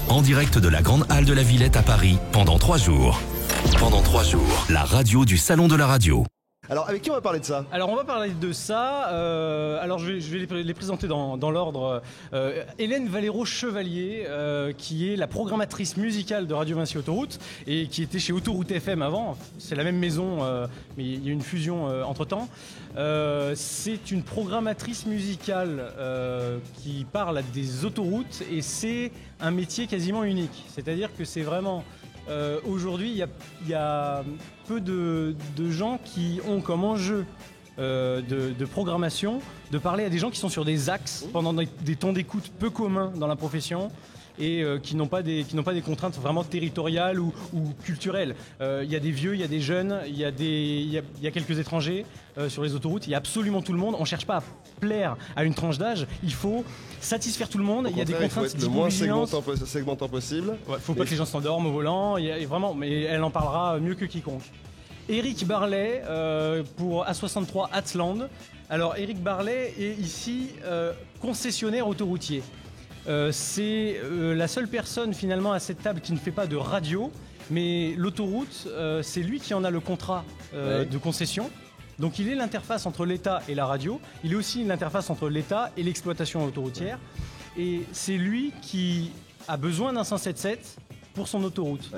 En direct de la Grande Halle de la Villette à Paris, pendant 3 jours. Pendant 3 jours, la radio du Salon de la Radio. Alors, avec qui on va parler de ça? Alors, on va parler de ça. Alors, je vais les présenter dans l'ordre. Hélène Valero-Chevalier, qui est la programmatrice musicale de Radio Vinci Autoroute et qui était chez Autoroute FM avant. C'est la même maison, mais il y a eu une fusion entre-temps. C'est une programmatrice musicale qui parle à des autoroutes et c'est un métier quasiment unique. C'est-à-dire que c'est vraiment... aujourd'hui, il y a peu de gens qui ont comme enjeu de programmation de parler à des gens qui sont sur des axes pendant des temps d'écoute peu communs dans la profession et qui n'ont pas des contraintes vraiment territoriales ou culturelles. Il y a des vieux, il y a des jeunes, il y a quelques étrangers sur les autoroutes. Il y a absolument tout le monde. On ne cherche pas à plaire à une tranche d'âge. Il faut satisfaire tout le monde. Il y a des contraintes. Il faut être le moins segmentant possible. Il ne faut pas que les gens s'endorment au volant. Vraiment, mais elle en parlera mieux que quiconque. Éric Barlet pour A63 Atland. Alors Éric Barlet est ici concessionnaire autoroutier. C'est la seule personne finalement à cette table qui ne fait pas de radio, mais l'autoroute, c'est lui qui en a le contrat de concession. Donc il est l'interface entre l'État et la radio, il est aussi l'interface entre l'État et l'exploitation autoroutière, et c'est lui qui a besoin d'un 177 pour son autoroute.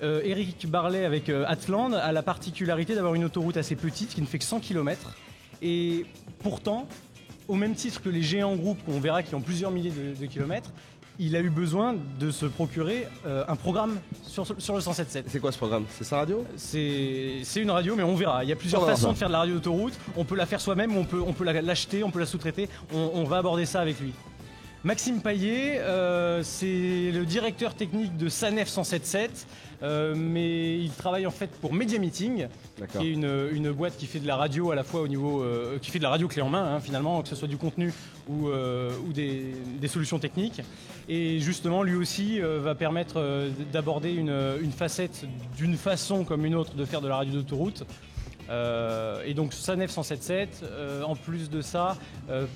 Éric Barlet avec Atland a la particularité d'avoir une autoroute assez petite qui ne fait que 100 km, et pourtant, au même titre que les géants groupes qu'on verra qui ont plusieurs milliers de kilomètres, il a eu besoin de se procurer un programme sur le 177. C'est quoi ce programme? C'est sa radio? C'est une radio, mais on verra. Il y a plusieurs façons de faire de la radio d'autoroute. On peut la faire soi-même, on peut l'acheter, on peut la sous-traiter. On va aborder ça avec lui. Maxime Paillet, c'est le directeur technique de Sanef 177, mais il travaille en fait pour Media Meeting, qui est une boîte qui fait de la radio à la fois au niveau, qui fait de la radio clé en main, hein, finalement, que ce soit du contenu ou des solutions techniques. Et justement, lui aussi va permettre d'aborder une facette d'une façon comme une autre de faire de la radio d'autoroute. Et donc Sanef 177, en plus de ça,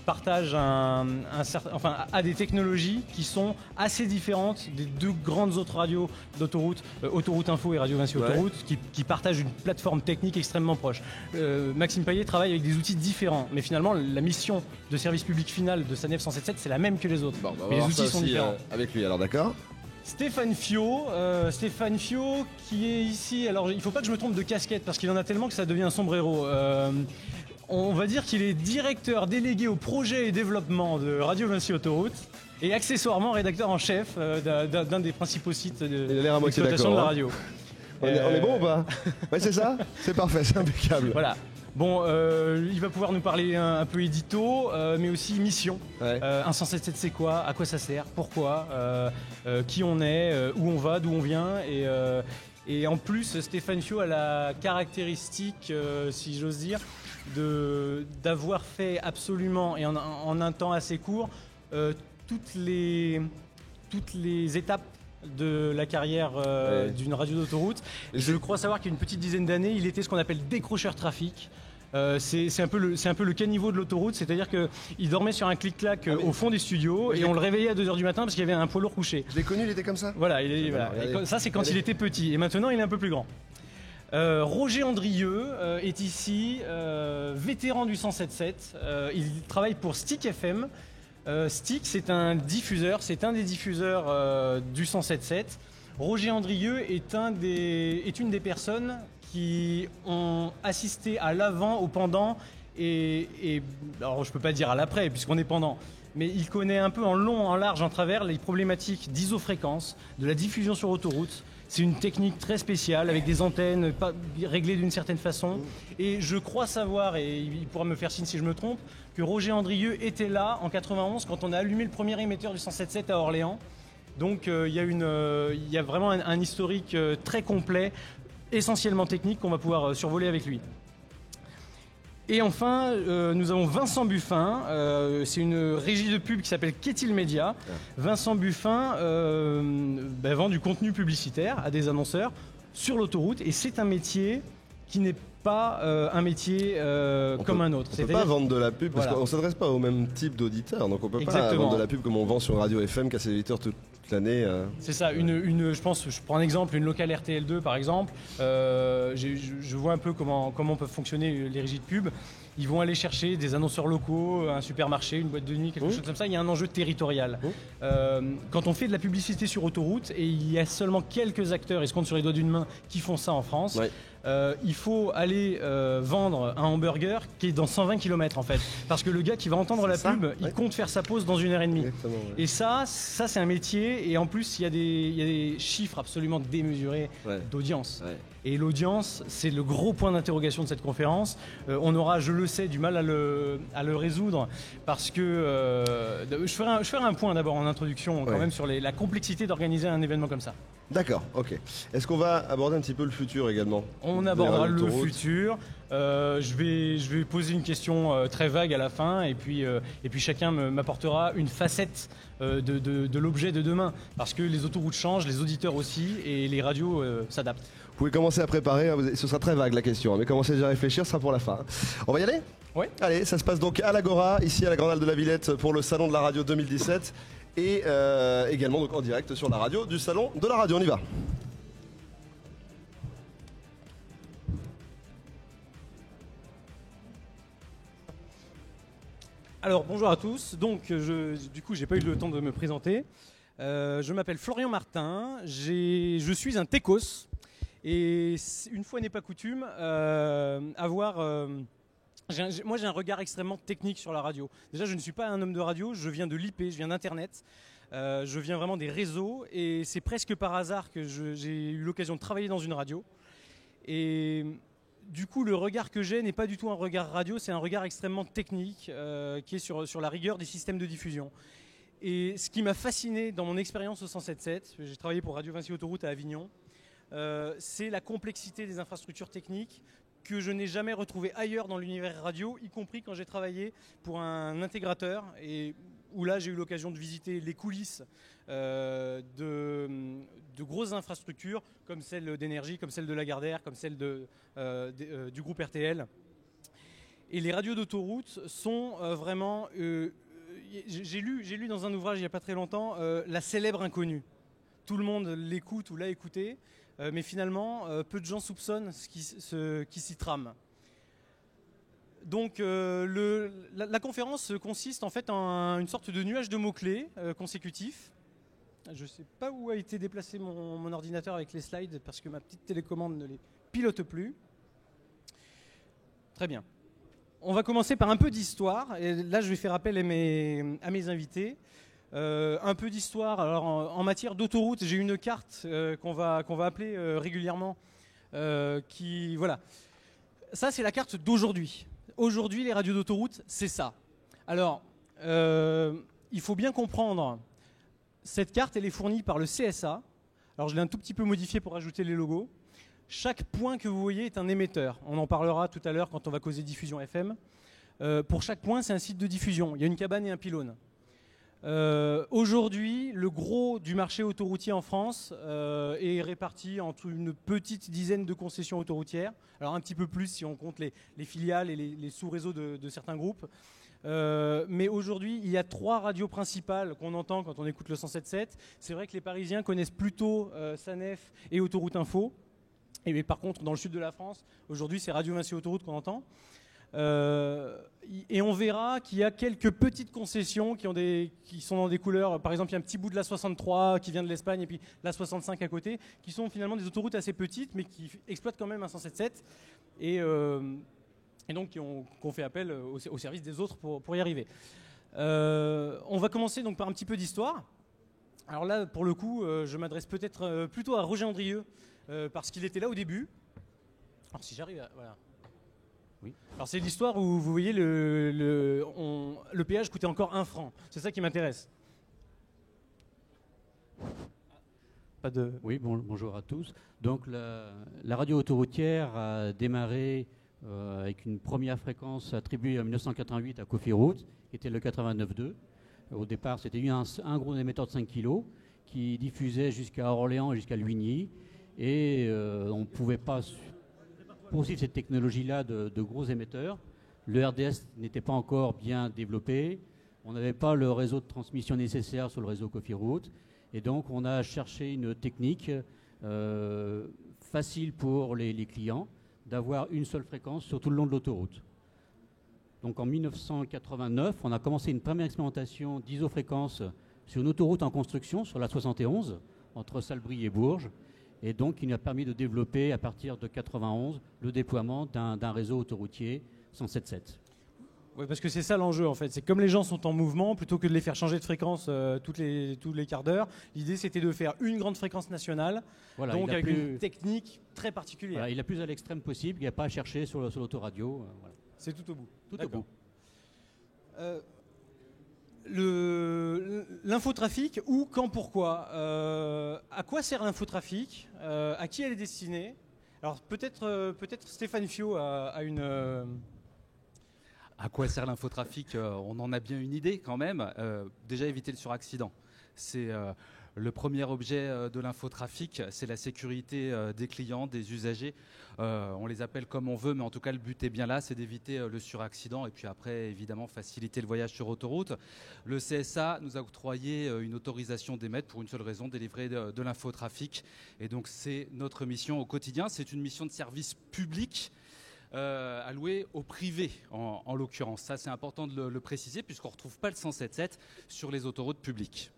partage a des technologies qui sont assez différentes des deux grandes autres radios d'autoroute, Autoroute Info et Radio Vinci Autoroute, qui partagent une plateforme technique extrêmement proche. Maxime Paillet travaille avec des outils différents, mais finalement la mission de service public final de Sanef 177 c'est la même que les autres. Bon, mais les outils sont différents. Avec lui alors, d'accord. Stéphane Fiot qui est ici, alors il ne faut pas que je me trompe de casquette parce qu'il en a tellement que ça devient un sombrero. On va dire qu'il est directeur délégué au projet et développement de Radio Vinci Autoroute et accessoirement rédacteur en chef d'un des principaux sites d'exploitation de la radio. On est bon ou pas? Ouais, c'est ça? C'est parfait, c'est impeccable. Voilà. Bon, il va pouvoir nous parler un peu édito, mais aussi mission. Un 177 c'est quoi? À quoi ça sert? Pourquoi? Qui on est? Où on va? D'où on vient? Et en plus, Stéphane Fiot a la caractéristique, si j'ose dire, d'avoir fait absolument, et en un temps assez court, toutes les étapes de la carrière d'une radio d'autoroute. Je crois savoir qu'il y a une petite dizaine d'années, il était ce qu'on appelle décrocheur trafic. C'est un peu le caniveau de l'autoroute, c'est-à-dire qu'il dormait sur un clic-clac au fond des studios et on le réveillait à 2h du matin parce qu'il y avait un poids lourd couché. Je l'ai connu, il était comme ça? Voilà, ça c'est quand il était petit et maintenant il est un peu plus grand. Roger Andrieux est ici, vétéran du 177, il travaille pour Stick FM. Stick, c'est un des diffuseurs du 177. Roger Andrieux est une des personnes qui ont assisté à l'avant, au pendant et alors je peux pas dire à l'après puisqu'on est pendant, mais il connaît un peu en long, en large, en travers les problématiques d'isofréquence, de la diffusion sur autoroute. C'est une technique très spéciale avec des antennes réglées d'une certaine façon. Et je crois savoir, et il pourra me faire signe si je me trompe, que Roger Andrieux était là en 91 quand on a allumé le premier émetteur du 177 à Orléans. Donc il y a vraiment un historique très complet, essentiellement technique, qu'on va pouvoir survoler avec lui. Et enfin, nous avons Vincent Buffin, c'est une régie de pub qui s'appelle Ketil Media. Vincent Buffin vend du contenu publicitaire à des annonceurs sur l'autoroute et c'est un métier qui n'est pas un métier comme un autre. On ne peut pas vendre de la pub parce qu'on ne s'adresse pas au même type d'auditeur, donc on ne peut pas vendre de la pub comme on vend sur Radio FM, casser l'éditeur toute l'année. C'est ça, je pense, je prends un exemple, une locale RTL2 par exemple, je vois un peu comment peuvent fonctionner les régies de pub. Ils vont aller chercher des annonceurs locaux, un supermarché, une boîte de nuit, quelque chose comme ça. Il y a un enjeu territorial. Quand on fait de la publicité sur autoroute, et il y a seulement quelques acteurs, et se compte sur les doigts d'une main, qui font ça en France, il faut aller vendre un hamburger qui est dans 120 km en fait. Parce que le gars qui va entendre la pub, il compte faire sa pause dans 1h30. Exactement, Et ça c'est un métier, et en plus il y a des chiffres absolument démesurés d'audience. Et l'audience, c'est le gros point d'interrogation de cette conférence. On aura, je le sais, du mal à le résoudre parce que je ferai un point d'abord en introduction quand même sur la complexité d'organiser un événement comme ça. D'accord, ok. Est-ce qu'on va aborder un petit peu le futur également? On abordera le futur. Je vais poser une question très vague à la fin et puis chacun m'apportera une facette de l'objet de demain. Parce que les autoroutes changent, les auditeurs aussi et les radios s'adaptent. Vous pouvez commencer à préparer, ce sera très vague la question, mais commencez déjà à réfléchir, ce sera pour la fin. On va y aller? Oui. Allez, ça se passe donc à l'Agora, ici à la Grande Halle de la Villette pour le Salon de la Radio 2017 et également donc en direct sur la radio du Salon de la Radio. On y va. Alors bonjour à tous, donc du coup j'ai pas eu le temps de me présenter. Je m'appelle Florian Martin, je suis un techos. Et une fois n'est pas coutume, moi j'ai un regard extrêmement technique sur la radio. Déjà je ne suis pas un homme de radio, je viens de l'IP, je viens d'Internet, je viens vraiment des réseaux et c'est presque par hasard que j'ai eu l'occasion de travailler dans une radio. Et du coup le regard que j'ai n'est pas du tout un regard radio, c'est un regard extrêmement technique qui est sur la rigueur des systèmes de diffusion. Et ce qui m'a fasciné dans mon expérience au 107.7, j'ai travaillé pour Radio Vinci Autoroute à Avignon, c'est la complexité des infrastructures techniques que je n'ai jamais retrouvée ailleurs dans l'univers radio, y compris quand j'ai travaillé pour un intégrateur et où là j'ai eu l'occasion de visiter les coulisses de grosses infrastructures comme celle d'énergie, comme celle de Lagardère, comme celle du groupe RTL. Et les radios d'autoroute sont vraiment... j'ai lu dans un ouvrage il n'y a pas très longtemps la célèbre inconnue. Tout le monde l'écoute ou l'a écouté. Mais finalement, peu de gens soupçonnent ce qui s'y trame. Donc la conférence consiste en fait en une sorte de nuage de mots-clés consécutifs. Je ne sais pas où a été déplacé mon ordinateur avec les slides parce que ma petite télécommande ne les pilote plus. Très bien. On va commencer par un peu d'histoire. Et là, je vais faire appel à mes invités. Un peu d'histoire. Alors en matière d'autoroute, j'ai une carte qu'on va appeler régulièrement. Voilà. Ça, c'est la carte d'aujourd'hui. Aujourd'hui, les radios d'autoroute, c'est ça. Alors, il faut bien comprendre, cette carte, elle est fournie par le CSA. Alors, je l'ai un tout petit peu modifiée pour ajouter les logos. Chaque point que vous voyez est un émetteur. On en parlera tout à l'heure quand on va causer diffusion FM. Pour chaque point, c'est un site de diffusion. Il y a une cabane et un pylône. Aujourd'hui, le gros du marché autoroutier en France est réparti entre une petite dizaine de concessions autoroutières. Alors un petit peu plus si on compte les filiales et les sous-réseaux de certains groupes. Mais aujourd'hui, il y a 3 radios principales qu'on entend quand on écoute le 107.7. C'est vrai que les Parisiens connaissent plutôt Sanef et Autoroute Info. Et par contre, dans le sud de la France, aujourd'hui, c'est Radio Vinci Autoroute qu'on entend. Et on verra qu'il y a quelques petites concessions qui sont dans des couleurs. Par exemple, il y a un petit bout de la 63 qui vient de l'Espagne et puis la 65 à côté, qui sont finalement des autoroutes assez petites, mais qui exploitent quand même un 107.7 et donc qui ont fait appel au service des autres pour y arriver. On va commencer donc par un petit peu d'histoire. Alors là, pour le coup, je m'adresse peut-être plutôt à Roger Andrieux, parce qu'il était là au début. Alors si j'arrive à... Voilà. Oui. Alors c'est l'histoire où vous voyez le péage coûtait encore 1 franc. C'est ça qui m'intéresse. Oui, bonjour à tous. Donc la radio autoroutière a démarré avec une première fréquence attribuée en 1988 à Coffee Route, qui était le 89.2. Au départ, c'était un gros émetteur de 5 kg qui diffusait jusqu'à Orléans et jusqu'à Luigny. Et on ne pouvait pas poursuivre cette technologie-là de gros émetteurs. Le RDS n'était pas encore bien développé. On n'avait pas le réseau de transmission nécessaire sur le réseau Coffee Route. Et donc, on a cherché une technique facile pour les clients d'avoir une seule fréquence sur tout le long de l'autoroute. Donc, en 1989, on a commencé une première expérimentation d'isofréquence sur une autoroute en construction, sur la 71, entre Salbris et Bourges. Et donc, il nous a permis de développer, à partir de 91, le déploiement d'un réseau autoroutier 107.7. Oui, parce que c'est ça l'enjeu en fait. C'est comme les gens sont en mouvement, plutôt que de les faire changer de fréquence tous les quarts d'heure, l'idée c'était de faire une grande fréquence nationale, Voilà, donc avec une technique très particulière. Voilà, il a plus à l'extrême possible, il n'y a pas à chercher sur l'autoradio. Voilà. C'est tout au bout. Tout au bout. L'infotrafic, où, quand, pourquoi à quoi sert l'infotrafic à qui elle est destinée? Alors peut-être Stéphane Fiot a une... À quoi sert l'infotrafic? On en a bien une idée quand même. Déjà éviter le suraccident. C'est le premier objet de l'infotrafic, c'est la sécurité des clients, des usagers. On les appelle comme on veut, mais en tout cas le but est bien là, c'est d'éviter le suraccident et puis après évidemment faciliter le voyage sur autoroute. Le CSA nous a octroyé une autorisation d'émettre pour une seule raison, délivrer de l'infotrafic. Et donc c'est notre mission au quotidien. C'est une mission de service public. Alloué au privé en l'occurrence. Ça c'est important de le préciser puisqu'on ne retrouve pas le 107.7 sur les autoroutes publiques.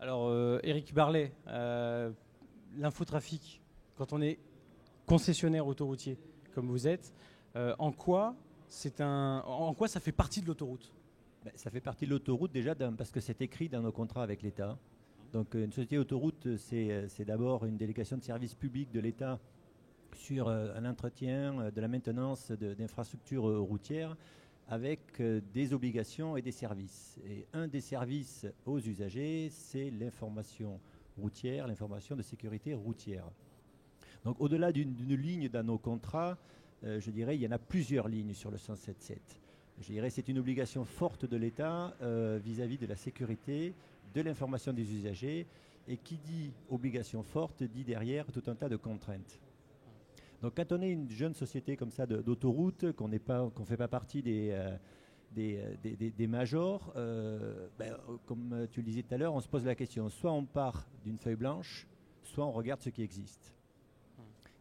Alors Éric Barlet, l'infotrafic, quand on est concessionnaire autoroutier comme vous êtes, en quoi ça fait partie de l'autoroute? Ça fait partie de l'autoroute déjà parce que c'est écrit dans nos contrats avec l'État. Donc une société autoroute, c'est d'abord une délégation de service public de l'État sur un entretien, de la maintenance d'infrastructures routières avec des obligations et des services. Et un des services aux usagers, c'est l'information routière, l'information de sécurité routière. Donc au-delà d'une ligne dans nos contrats, je dirais il y en a plusieurs lignes sur le 107.7. Je dirais c'est une obligation forte de l'État vis-à-vis de la sécurité, de l'information des usagers. Et qui dit obligation forte dit derrière tout un tas de contraintes. Donc quand on est une jeune société comme ça d'autoroute, qu'on ne fait pas partie des majors, comme tu le disais tout à l'heure, on se pose la question, soit on part d'une feuille blanche, soit on regarde ce qui existe.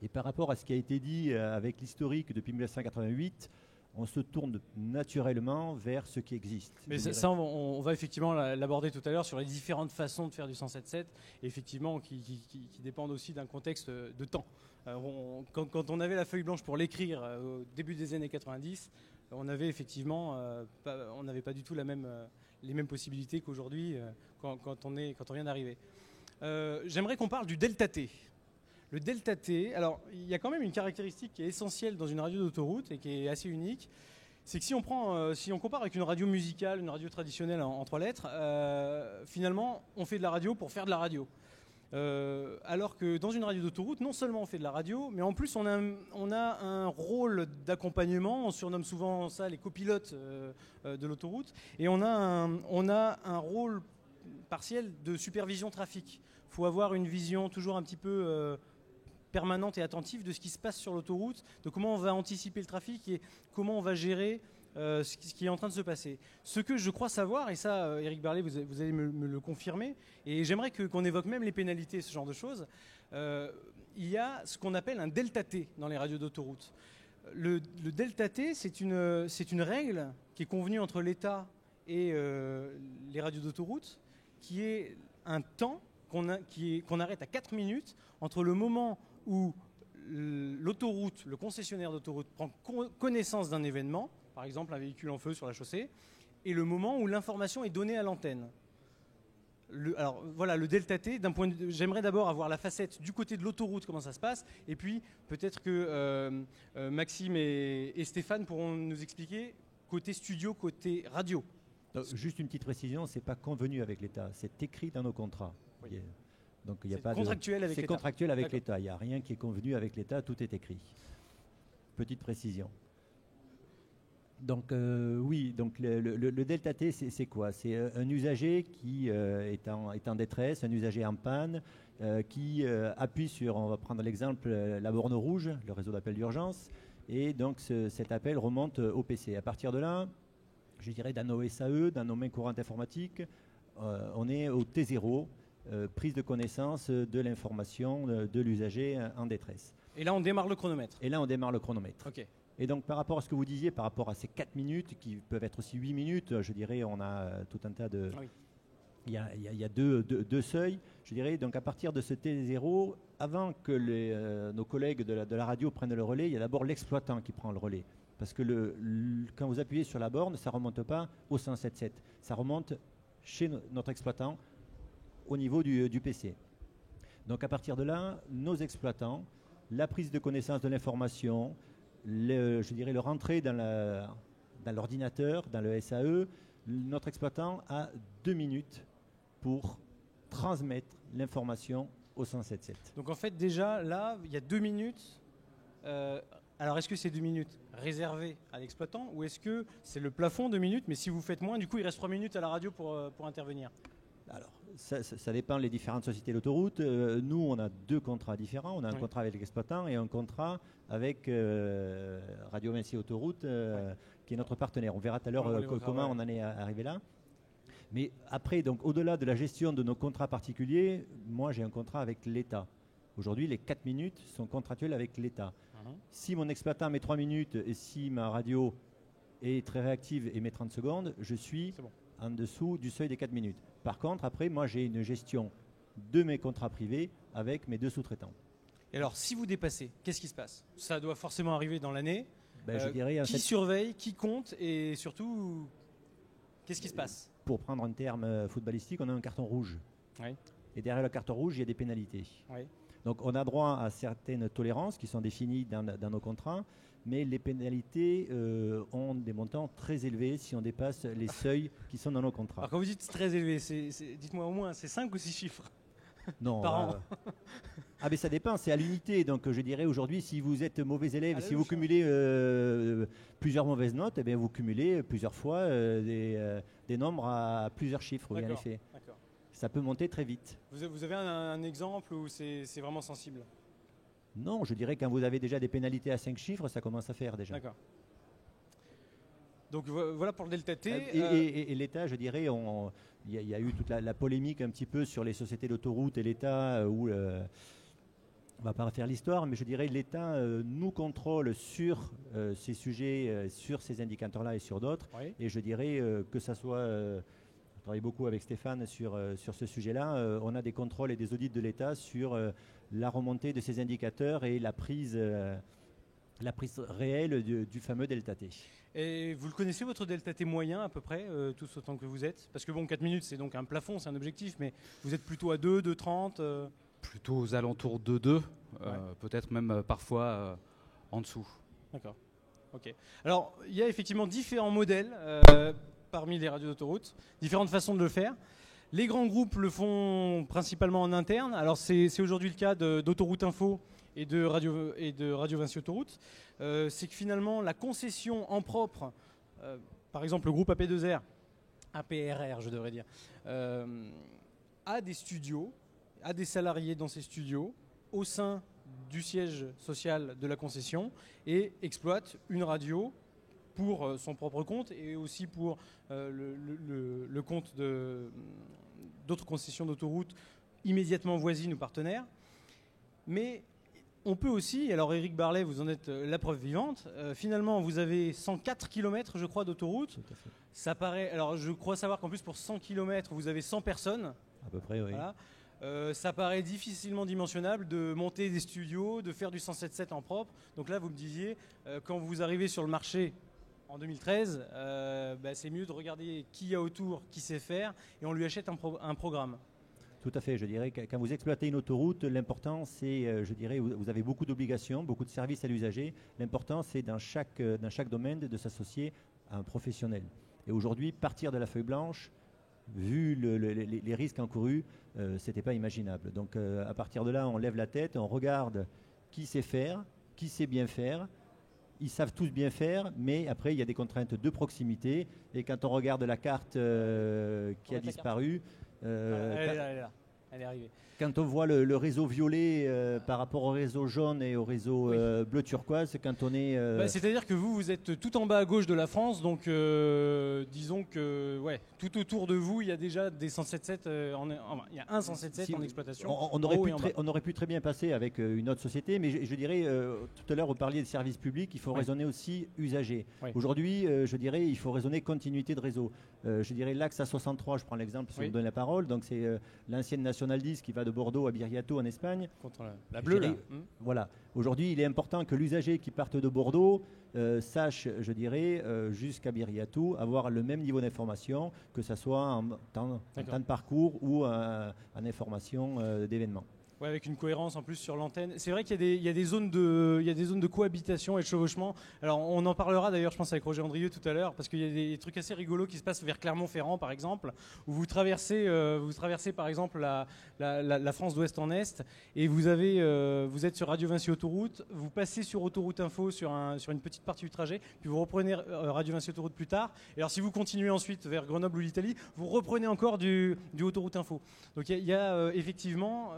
Et par rapport à ce qui a été dit avec l'historique depuis 1988, on se tourne naturellement vers ce qui existe. Mais ça on va effectivement l'aborder tout à l'heure sur les différentes façons de faire du 107.7, effectivement, qui dépendent aussi d'un contexte de temps. Quand on avait la feuille blanche pour l'écrire au début des années 90, on avait effectivement, on n'avait pas du tout les mêmes possibilités qu'aujourd'hui quand on vient d'arriver. J'aimerais qu'on parle du delta T. Le delta T, alors il y a quand même une caractéristique qui est essentielle dans une radio d'autoroute et qui est assez unique, c'est que si on compare avec une radio musicale, une radio traditionnelle en 3 lettres, finalement on fait de la radio pour faire de la radio. Alors que dans une radio d'autoroute, non seulement on fait de la radio, mais en plus on a un rôle d'accompagnement, on surnomme souvent ça les copilotes de l'autoroute, et on a un rôle partiel de supervision trafic. Il faut avoir une vision toujours un petit peu permanente et attentive de ce qui se passe sur l'autoroute, de comment on va anticiper le trafic et comment on va gérer ce qui est en train de se passer. Ce que je crois savoir, et ça, Éric Barlet, vous allez me le confirmer, et j'aimerais qu'on évoque même les pénalités, ce genre de choses, il y a ce qu'on appelle un delta T dans les radios d'autoroute. Le delta T, c'est une règle qui est convenue entre l'État et les radios d'autoroute, qui est un temps qu'on arrête à 4 minutes entre le moment où l'autoroute, le concessionnaire d'autoroute prend connaissance d'un événement, par exemple un véhicule en feu sur la chaussée, et le moment où l'information est donnée à l'antenne. Alors voilà, le delta T, j'aimerais d'abord avoir la facette du côté de l'autoroute, comment ça se passe, et puis peut-être que Maxime et Stéphane pourront nous expliquer côté studio, côté radio. Donc, juste une petite précision, c'est pas convenu avec l'État, c'est écrit dans nos contrats. Oui. Donc il y a c'est pas contractuel avec l'État. C'est contractuel avec l'État. Il n'y a rien qui est convenu avec l'État. Tout est écrit. Petite précision. Donc oui. Donc le delta T, c'est quoi? C'est un usager qui est en détresse, un usager en panne, qui appuie sur, on va prendre l'exemple, la borne rouge, le réseau d'appel d'urgence, et donc cet appel remonte au PC. À partir de là, je dirais dans nos SAE, dans nos mains courantes informatiques, on est au T0, prise de connaissance de l'information de l'usager en détresse. Et là, on démarre le chronomètre. Ok. Et donc, par rapport à ce que vous disiez, par rapport à ces 4 minutes, qui peuvent être aussi 8 minutes, je dirais, on a tout un tas de... Oui. Il y a deux seuils, je dirais. Donc, à partir de ce T0, avant que nos collègues de la radio prennent le relais, il y a d'abord l'exploitant qui prend le relais. Parce que quand vous appuyez sur la borne, ça ne remonte pas au 107.7. Ça remonte chez notre exploitant au niveau du PC. Donc, à partir de là, nos exploitants, la prise de connaissance de l'information, je dirais le rentrer dans l'ordinateur, dans le SAE, notre exploitant a 2 minutes pour transmettre l'information au 107.7. Donc en fait déjà là il y a 2 minutes. Alors est-ce que c'est 2 minutes réservées à l'exploitant ou est-ce que c'est le plafond 2 minutes mais si vous faites moins du coup il reste 3 minutes à la radio pour intervenir? Alors ça dépend des différentes sociétés d'autoroute. Nous on a 2 contrats différents. On a un contrat avec l'exploitant et un contrat avec Radio Vinci Autoroute qui est notre partenaire. On verra tout à l'heure comment on en est arrivé là. Mais après, donc au-delà de la gestion de nos contrats particuliers, moi j'ai un contrat avec l'État. Aujourd'hui, les 4 minutes sont contractuelles avec l'État. Si mon exploitant met 3 minutes et si ma radio est très réactive et met 30 secondes, je suis en dessous du seuil des 4 minutes. Par contre, après, moi j'ai une gestion de mes contrats privés avec mes 2 sous-traitants. Et alors, si vous dépassez, qu'est-ce qui se passe? Ça doit forcément arriver dans l'année. Je dirais, qui surveille, qui compte et surtout, qu'est-ce qui se passe? Pour prendre un terme footballistique, on a un carton rouge. Oui. Et derrière le carton rouge, il y a des pénalités. Oui. Donc on a droit à certaines tolérances qui sont définies dans nos contrats, mais les pénalités ont des montants très élevés si on dépasse les seuils qui sont dans nos contrats. Alors quand vous dites très élevé, dites-moi au moins, c'est 5 ou 6 chiffres? Non. Par an. Mais ça dépend, c'est à l'unité. Donc je dirais aujourd'hui, si vous êtes mauvais élève, si vous cumulez plusieurs mauvaises notes, eh bien, vous cumulez plusieurs fois des nombres à plusieurs chiffres. Oui, en effet. D'accord. Ça peut monter très vite. Vous avez un exemple où c'est vraiment sensible? Non, je dirais quand vous avez déjà des pénalités à 5 chiffres, ça commence à faire déjà. D'accord. Donc voilà pour le delta T. Et l'État, je dirais, il y a eu toute la polémique un petit peu sur les sociétés d'autoroute et l'État où on ne va pas refaire l'histoire, mais je dirais l'État nous contrôle sur ces sujets, sur ces indicateurs-là et sur d'autres. Oui. Et je dirais que ça soit, on travaille beaucoup avec Stéphane sur ce sujet-là, on a des contrôles et des audits de l'État sur la remontée de ces indicateurs et la prise réelle du fameux delta T. Et vous le connaissez votre delta T moyen à peu près, tous autant que vous êtes? Parce que bon, 4 minutes c'est donc un plafond, c'est un objectif, mais vous êtes plutôt à 2, 2,30 Plutôt aux alentours de 2, peut-être même parfois en dessous. D'accord. Ok. Alors, il y a effectivement différents modèles parmi les radios d'autoroute, différentes façons de le faire. Les grands groupes le font principalement en interne. Alors, c'est aujourd'hui le cas d'Autoroute Info et de Radio Vinci Autoroute. C'est que finalement, la concession en propre, par exemple le groupe AP2R, APRR je devrais dire, a des studios, a des salariés dans ces studios au sein du siège social de la concession et exploite une radio pour son propre compte et aussi pour le compte d'autres concessions d'autoroute immédiatement voisines ou partenaires. Mais on peut aussi, alors Éric Barlet, vous en êtes la preuve vivante, finalement vous avez 104 km je crois d'autoroute. Tout à fait. Ça paraît, alors je crois savoir qu'en plus pour 100 km vous avez 100 personnes. À peu près, oui. Voilà. Ça paraît difficilement dimensionnable de monter des studios, de faire du 107.7 en propre. Donc là, vous me disiez, quand vous arrivez sur le marché en 2013, c'est mieux de regarder qui y a autour, qui sait faire, et on lui achète un programme. Tout à fait. Je dirais que quand vous exploitez une autoroute, l'important c'est, je dirais, vous avez beaucoup d'obligations, beaucoup de services à l'usager. L'important c'est dans chaque domaine de s'associer à un professionnel. Et aujourd'hui, partir de la feuille blanche, vu les risques encourus, c'était pas imaginable. Donc à partir de là, on lève la tête, on regarde qui sait faire, qui sait bien faire. Ils savent tous bien faire, mais après il y a des contraintes de proximité. Et quand on regarde la carte qui a disparu, Elle est là, elle est arrivée. quand on voit le réseau violet par rapport au réseau jaune et au réseau bleu turquoise, quand on est... C'est-à-dire que vous êtes tout en bas à gauche de la France, donc disons que tout autour de vous, il y a déjà des 107.7, il y a un 107.7 en exploitation. On aurait pu très bien passer avec une autre société, mais je dirais, tout à l'heure vous parliez de services publics, il faut raisonner aussi usager. Aujourd'hui, je dirais, il faut raisonner continuité de réseau. Je dirais l'axe A63, je prends l'exemple si on me donne la parole, donc c'est l'ancienne National 10 qui va de Bordeaux à Biriato en Espagne. Contre la bleue, là. Voilà. Aujourd'hui, il est important que l'usager qui parte de Bordeaux sache, je dirais, jusqu'à Biriato, avoir le même niveau d'information, que ce soit en temps de parcours ou en information d'événements. Ouais, avec une cohérence en plus sur l'antenne. C'est vrai qu'il y a des zones de cohabitation et de chevauchement. Alors on en parlera d'ailleurs, je pense, avec Roger Andrieux tout à l'heure, parce qu'il y a des trucs assez rigolos qui se passent vers Clermont-Ferrand, par exemple, où vous traversez par exemple la France d'ouest en est, et vous êtes sur Radio Vinci Autoroute, vous passez sur Autoroute Info sur une petite partie du trajet, puis vous reprenez Radio Vinci Autoroute plus tard. Et alors si vous continuez ensuite vers Grenoble ou l'Italie, vous reprenez encore du Autoroute Info. Donc il y a effectivement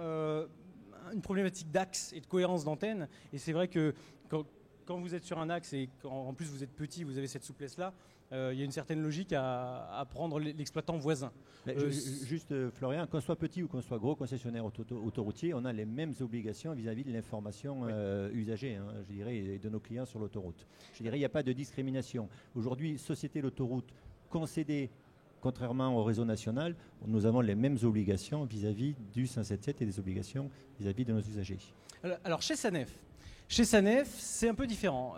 une problématique d'axe et de cohérence d'antenne, et c'est vrai que quand vous êtes sur un axe et qu'en plus vous êtes petit, vous avez cette souplesse-là, il y a une certaine logique à prendre l'exploitant voisin. Juste Florian, qu'on soit petit ou qu'on soit gros concessionnaire autoroutier, on a les mêmes obligations vis-à-vis de l'information usagée, je dirais, et de nos clients sur l'autoroute. Je dirais, il n'y a pas de discrimination. Aujourd'hui, Société l'autoroute concédée, contrairement au réseau national, nous avons les mêmes obligations vis-à-vis du 107.7 et des obligations vis-à-vis de nos usagers. Alors chez Sanef, c'est un peu différent.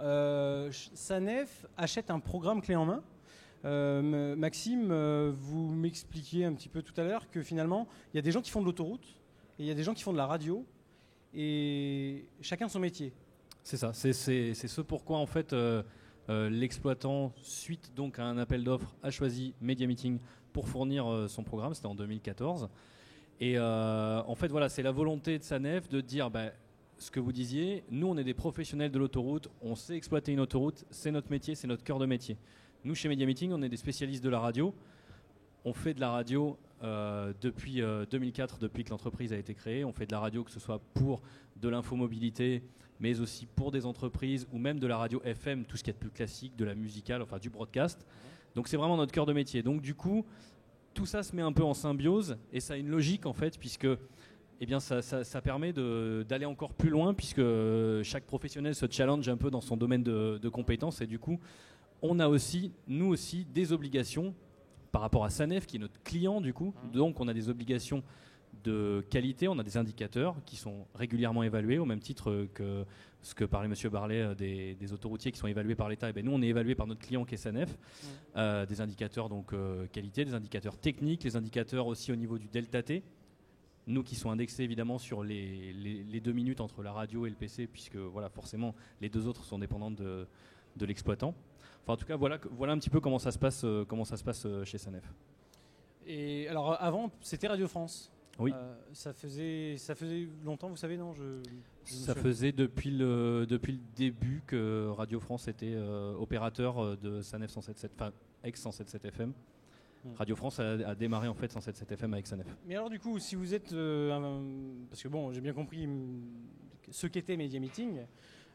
Sanef achète un programme clé en main. Maxime, vous m'expliquiez un petit peu tout à l'heure que finalement, il y a des gens qui font de l'autoroute et il y a des gens qui font de la radio, et chacun son métier. C'est ça, c'est ce pourquoi en fait l'exploitant, suite donc à un appel d'offres, a choisi Media Meeting pour fournir son programme. C'était en 2014. Et en fait, voilà, c'est la volonté de Sanef de dire, ce que vous disiez, nous on est des professionnels de l'autoroute, on sait exploiter une autoroute, c'est notre métier, c'est notre cœur de métier. Nous chez Media Meeting, on est des spécialistes de la radio. On fait de la radio depuis 2004, depuis que l'entreprise a été créée. On fait de la radio, que ce soit pour de l'infomobilité, mais aussi pour des entreprises, ou même de la radio FM, tout ce qui est de plus classique, de la musicale, enfin du broadcast. Donc c'est vraiment notre cœur de métier. Donc du coup, tout ça se met un peu en symbiose, et ça a une logique en fait, puisque ça permet d'aller encore plus loin, puisque chaque professionnel se challenge un peu dans son domaine de compétences, et du coup, on a aussi, nous aussi, des obligations par rapport à Sanef, qui est notre client du coup. Donc on a des obligations de qualité, on a des indicateurs qui sont régulièrement évalués, au même titre que ce que parlait M. Barlet des autoroutiers qui sont évalués par l'État. Et nous on est évalués par notre client qui est Sanef, des indicateurs donc qualité, des indicateurs techniques, les indicateurs aussi au niveau du delta T, nous qui sont indexés évidemment sur les 2 minutes entre la radio et le PC, puisque voilà, forcément les deux autres sont dépendantes de l'exploitant. Enfin, en tout cas, voilà un petit peu comment ça se passe chez Sanef. Et alors avant, c'était Radio France. Oui. Ça faisait longtemps, vous savez, non Ça faisait depuis le début que Radio France était opérateur de Sanef 107.7, enfin ex 107.7 FM. Radio France a démarré en fait 107.7 FM avec Sanef. Mais alors du coup, si vous êtes, parce que bon, j'ai bien compris ce qu'était Media Meeting.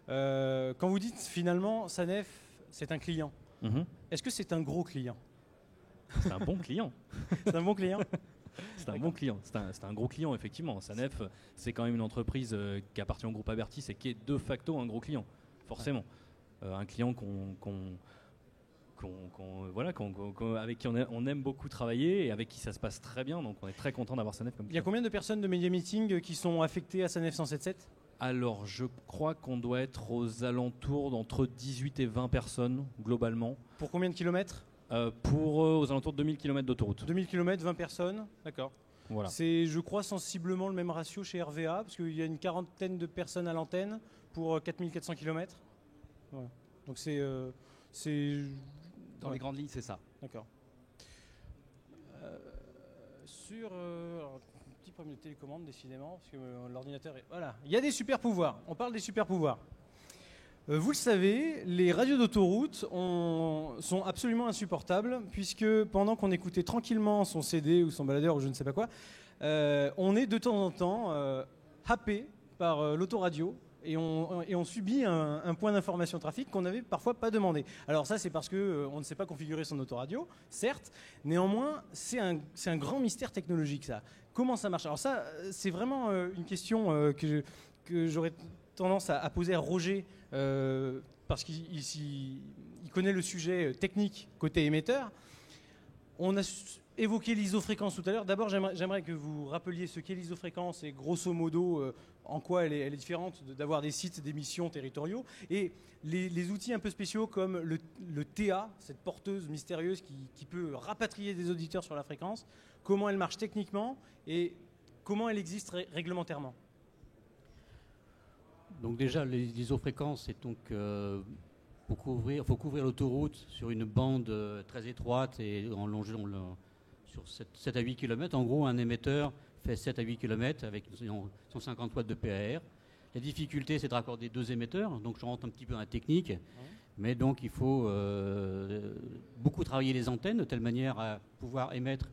Quand vous dites finalement Sanef, c'est un client. Est-ce que c'est un gros client? C'est un bon client. C'est un bon client. C'est un bon client. C'est un gros client effectivement. Sanef, c'est quand même une entreprise qui appartient au groupe Abertis et qui est de facto un gros client, forcément. Un client avec qui on aime beaucoup travailler et avec qui ça se passe très bien, donc on est très content d'avoir Sanef comme client. Il y a combien de personnes de Media Meeting qui sont affectées à Sanef 107.7? Alors je crois qu'on doit être aux alentours d'entre 18 et 20 personnes globalement. Pour combien de kilomètres? Aux alentours de 2000 km d'autoroute. 2000 km, 20 personnes, d'accord. Voilà. C'est, je crois, sensiblement le même ratio chez RVA, parce qu'il y a une quarantaine de personnes à l'antenne pour 4400 km. Voilà. Donc c'est dans les grandes lignes, c'est ça. D'accord. Alors, un petit problème de télécommande, décidément, parce que l'ordinateur est... Voilà, il y a des super pouvoirs. On parle des super pouvoirs. Vous le savez, les radios d'autoroute sont absolument insupportables, puisque pendant qu'on écoutait tranquillement son CD ou son baladeur ou je ne sais pas quoi, on est de temps en temps happé par l'autoradio. Et on subit un point d'information trafic qu'on n'avait parfois pas demandé. Alors ça, c'est parce qu'on ne sait pas configurer son autoradio, certes. Néanmoins, c'est un grand mystère technologique, ça. Comment ça marche? Alors ça, c'est vraiment une question que j'aurais tendance à poser à Roger, parce qu'il connaît le sujet technique côté émetteur. On a évoqué l'isofréquence tout à l'heure. D'abord, j'aimerais que vous rappeliez ce qu'est l'isofréquence et grosso modo en quoi elle est différente d'avoir des sites d'émissions territoriaux. Et les outils un peu spéciaux comme le TA, cette porteuse mystérieuse qui peut rapatrier des auditeurs sur la fréquence, comment elle marche techniquement et comment elle existe réglementairement. Donc déjà, l'isofréquence, c'est donc faut couvrir l'autoroute sur une bande très étroite et en longeant sur 7 à 8 km. En gros, un émetteur fait 7 à 8 km avec 150 watts de PAR. La difficulté, c'est de raccorder 2 émetteurs. Donc, je rentre un petit peu dans la technique. Mais donc, il faut beaucoup travailler les antennes de telle manière à pouvoir émettre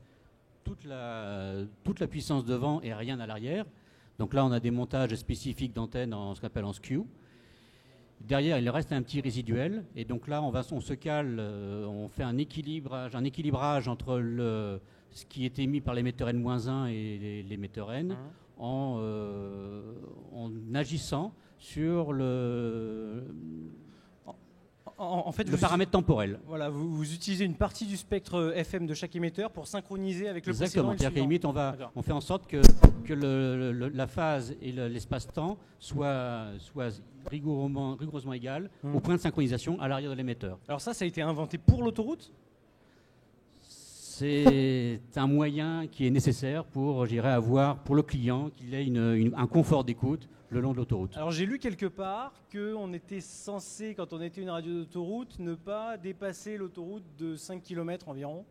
toute la puissance devant et rien à l'arrière. Donc là, on a des montages spécifiques d'antennes en ce qu'on appelle en skew. Derrière, il reste un petit résiduel. Et donc là, on se cale, on fait un équilibrage entre ce qui est émis par l'émetteur N-1 et l'émetteur N en agissant sur En fait, le paramètre temporel. Voilà, vous utilisez une partie du spectre FM de chaque émetteur pour synchroniser avec le précédent. Exactement. C'est-à-dire qu'à la limite, on fait en sorte que la phase et l'espace-temps soient rigoureusement égales au point de synchronisation à l'arrière de l'émetteur. Alors ça a été inventé pour l'autoroute ? C'est un moyen qui est nécessaire pour le client qu'il ait un confort d'écoute le long de l'autoroute. Alors j'ai lu quelque part qu'on était censé, quand on était une radio d'autoroute, ne pas dépasser l'autoroute de 5 km environ,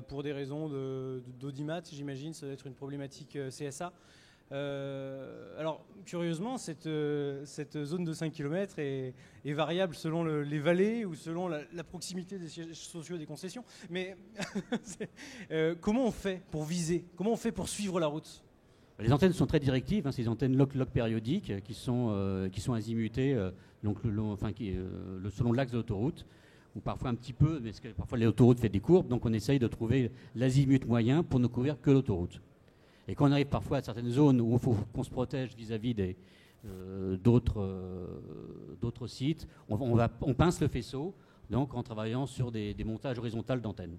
pour des raisons d'audimat, j'imagine, ça doit être une problématique CSA. Alors curieusement, cette zone de 5 km est variable selon les vallées ou selon la proximité des sièges sociaux des concessions. Mais comment on fait pour viser? Comment on fait pour suivre la route? Les antennes sont très directives, c'est des antennes log périodiques qui sont azimutées selon l'axe de l'autoroute, ou parfois un petit peu, parce que parfois l'autoroute fait des courbes, donc on essaye de trouver l'azimut moyen pour ne couvrir que l'autoroute. Et quand on arrive parfois à certaines zones où il faut qu'on se protège vis-à-vis d'autres sites, on pince le faisceau, donc en travaillant sur des montages horizontaux d'antennes.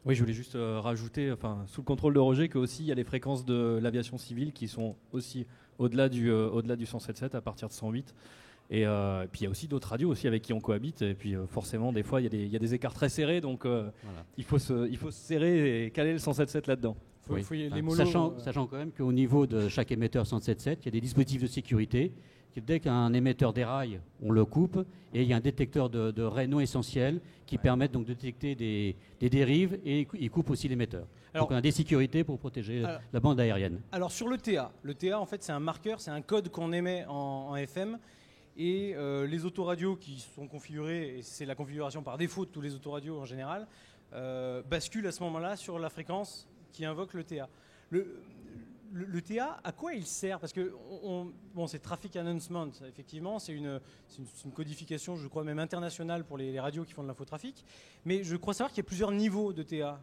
Oui, je voulais juste rajouter, sous le contrôle de Roger, qu'il y a les fréquences de l'aviation civile qui sont aussi au-delà du 107.7 à partir de 108. Et puis il y a aussi d'autres radios aussi avec qui on cohabite. Et puis forcément, des fois, il y a des écarts très serrés. Donc voilà. il faut se serrer et caler le 107.7 là-dedans. Sachant quand même qu'au niveau de chaque émetteur 107.7, il y a des dispositifs de sécurité. Dès qu'un émetteur déraille, on le coupe, et il y a un détecteur de raies non essentielles qui permettent donc de détecter des dérives, et il coupe aussi l'émetteur. Donc on a des sécurités pour protéger la bande aérienne. Alors sur le TA en fait c'est un marqueur, c'est un code qu'on émet en FM, et les autoradios qui sont configurées, et c'est la configuration par défaut de tous les autoradios en général, basculent à ce moment-là sur la fréquence qui invoque le TA. Le TA, à quoi il sert? Parce que c'est Traffic Announcement, effectivement, c'est une codification, je crois même internationale pour les radios qui font de l'infotrafic. Mais je crois savoir qu'il y a plusieurs niveaux de TA.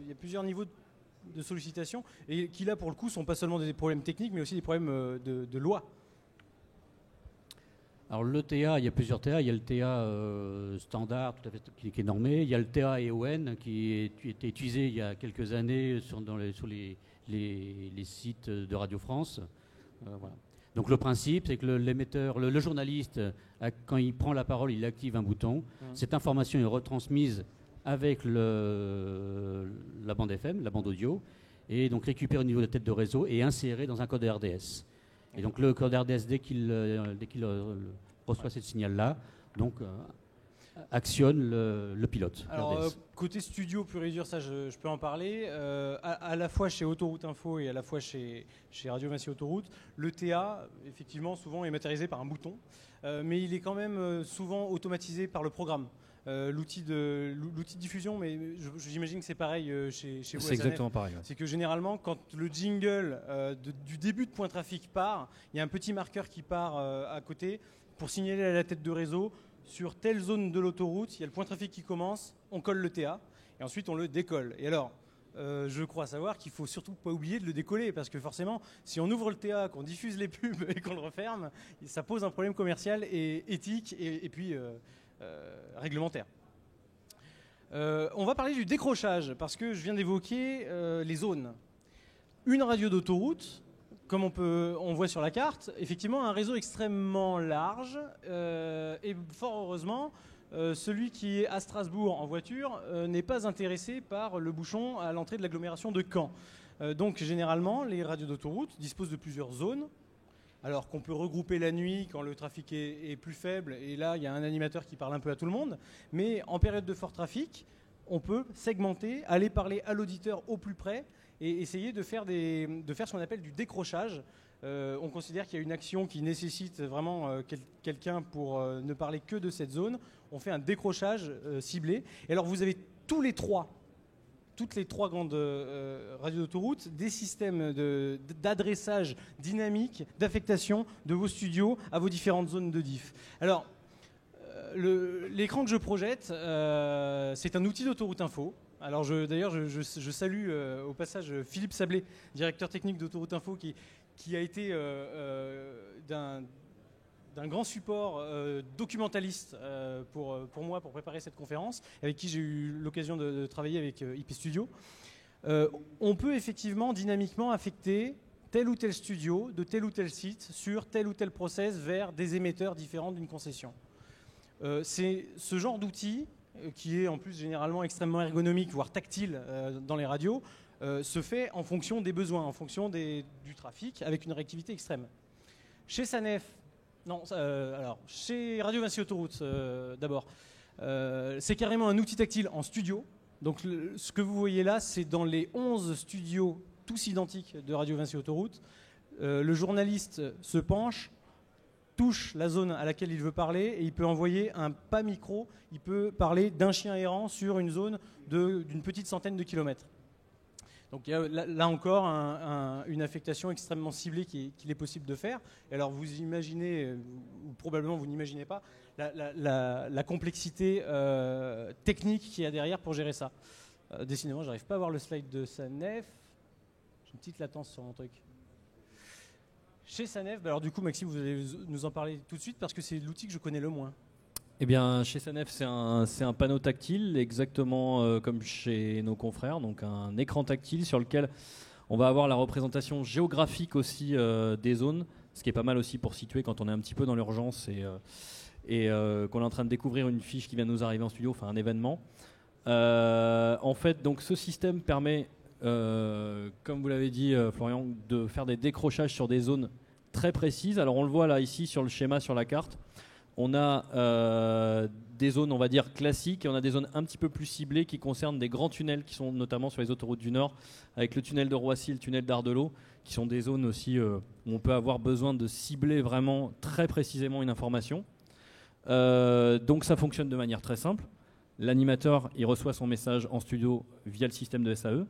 Il y a plusieurs niveaux de sollicitation, et qui là, pour le coup, sont pas seulement des problèmes techniques, mais aussi des problèmes de loi. Alors le TA, il y a plusieurs TA. Il y a le TA standard, tout à fait, qui est normé. Il y a le TA EON qui était utilisé il y a quelques années sur les sites de Radio France. Voilà. Donc le principe, c'est que l'émetteur, le journaliste, quand il prend la parole, il active un bouton. Cette information est retransmise avec la bande FM, la bande audio, et donc récupérée au niveau de la tête de réseau et insérée dans un code RDS. Et donc le code RDS, dès qu'il reçoit ce signal-là, donc actionne le pilote. Alors côté studio pur et dur, ça je peux en parler. À la fois chez Autoroute Info et à la fois chez Radio Massy Autoroute, le TA, effectivement, souvent est matérialisé par un bouton, mais il est quand même souvent automatisé par le programme. l'outil de diffusion, mais j'imagine que c'est pareil chez vous. C'est SNF. exactement pareil. Ouais. C'est que généralement, quand le jingle du début de point trafic part, il y a un petit marqueur qui part à côté pour signaler à la tête de réseau sur telle zone de l'autoroute, il y a le point trafic qui commence, on colle le TA et ensuite on le décolle. Et alors, je crois savoir qu'il faut surtout pas oublier de le décoller parce que forcément, si on ouvre le TA, qu'on diffuse les pubs et qu'on le referme, ça pose un problème commercial et éthique et puis réglementaire. On va parler du décrochage parce que je viens d'évoquer les zones. Une radio d'autoroute, comme on voit sur la carte, effectivement un réseau extrêmement large et fort heureusement, celui qui est à Strasbourg en voiture n'est pas intéressé par le bouchon à l'entrée de l'agglomération de Caen. Donc généralement, les radios d'autoroute disposent de plusieurs zones, alors qu'on peut regrouper la nuit quand le trafic est plus faible, et là il y a un animateur qui parle un peu à tout le monde, mais en période de fort trafic, on peut segmenter, aller parler à l'auditeur au plus près, et essayer de faire ce qu'on appelle du décrochage. On considère qu'il y a une action qui nécessite vraiment quelqu'un pour ne parler que de cette zone. On fait un décrochage ciblé. Et alors vous avez toutes les trois grandes radios d'autoroute, des systèmes d'adressage dynamique, d'affectation de vos studios à vos différentes zones de diff. Alors, l'écran que je projette, c'est un outil d'Autoroute Info. Alors d'ailleurs, je salue au passage Philippe Sablé, directeur technique d'Autoroute Info, qui a été d'un grand support documentaliste pour moi pour préparer cette conférence, avec qui j'ai eu l'occasion de travailler avec IP Studio. On peut effectivement dynamiquement affecter tel ou tel studio de tel ou tel site sur tel ou tel process vers des émetteurs différents d'une concession. C'est ce genre d'outil qui est en plus généralement extrêmement ergonomique, voire tactile dans les radios, se fait en fonction des besoins, en fonction du trafic, avec une réactivité extrême. Chez SANEF, chez Radio Vinci Autoroute d'abord, c'est carrément un outil tactile en studio. Donc ce que vous voyez là, c'est dans les 11 studios, tous identiques de Radio Vinci Autoroute. Le journaliste se penche, touche la zone à laquelle il veut parler et il peut envoyer un pas micro, il peut parler d'un chien errant sur une zone d'une petite centaine de kilomètres. Donc il y a là encore une affectation extrêmement ciblée qu'il est possible de faire. Et alors vous imaginez, ou probablement vous n'imaginez pas, la complexité technique qu'il y a derrière pour gérer ça. Décidément, j'arrive pas à voir le slide de SANEF. J'ai une petite latence sur mon truc. Chez SANEF, alors du coup Maxime, vous allez nous en parler tout de suite parce que c'est l'outil que je connais le moins. Eh bien, chez SANEF, c'est un panneau tactile, exactement comme chez nos confrères, donc un écran tactile sur lequel on va avoir la représentation géographique aussi des zones, ce qui est pas mal aussi pour situer quand on est un petit peu dans l'urgence et qu'on est en train de découvrir une fiche qui vient de nous arriver en studio, enfin un événement. En fait, donc ce système permet, comme vous l'avez dit Florian, de faire des décrochages sur des zones très précises. Alors on le voit là ici sur le schéma, sur la carte. On a des zones, on va dire, classiques et on a des zones un petit peu plus ciblées qui concernent des grands tunnels qui sont notamment sur les autoroutes du Nord, avec le tunnel de Roissy, le tunnel d'Ardelot, qui sont des zones aussi où on peut avoir besoin de cibler vraiment très précisément une information. Donc ça fonctionne de manière très simple. L'animateur, il reçoit son message en studio via le système de SAE.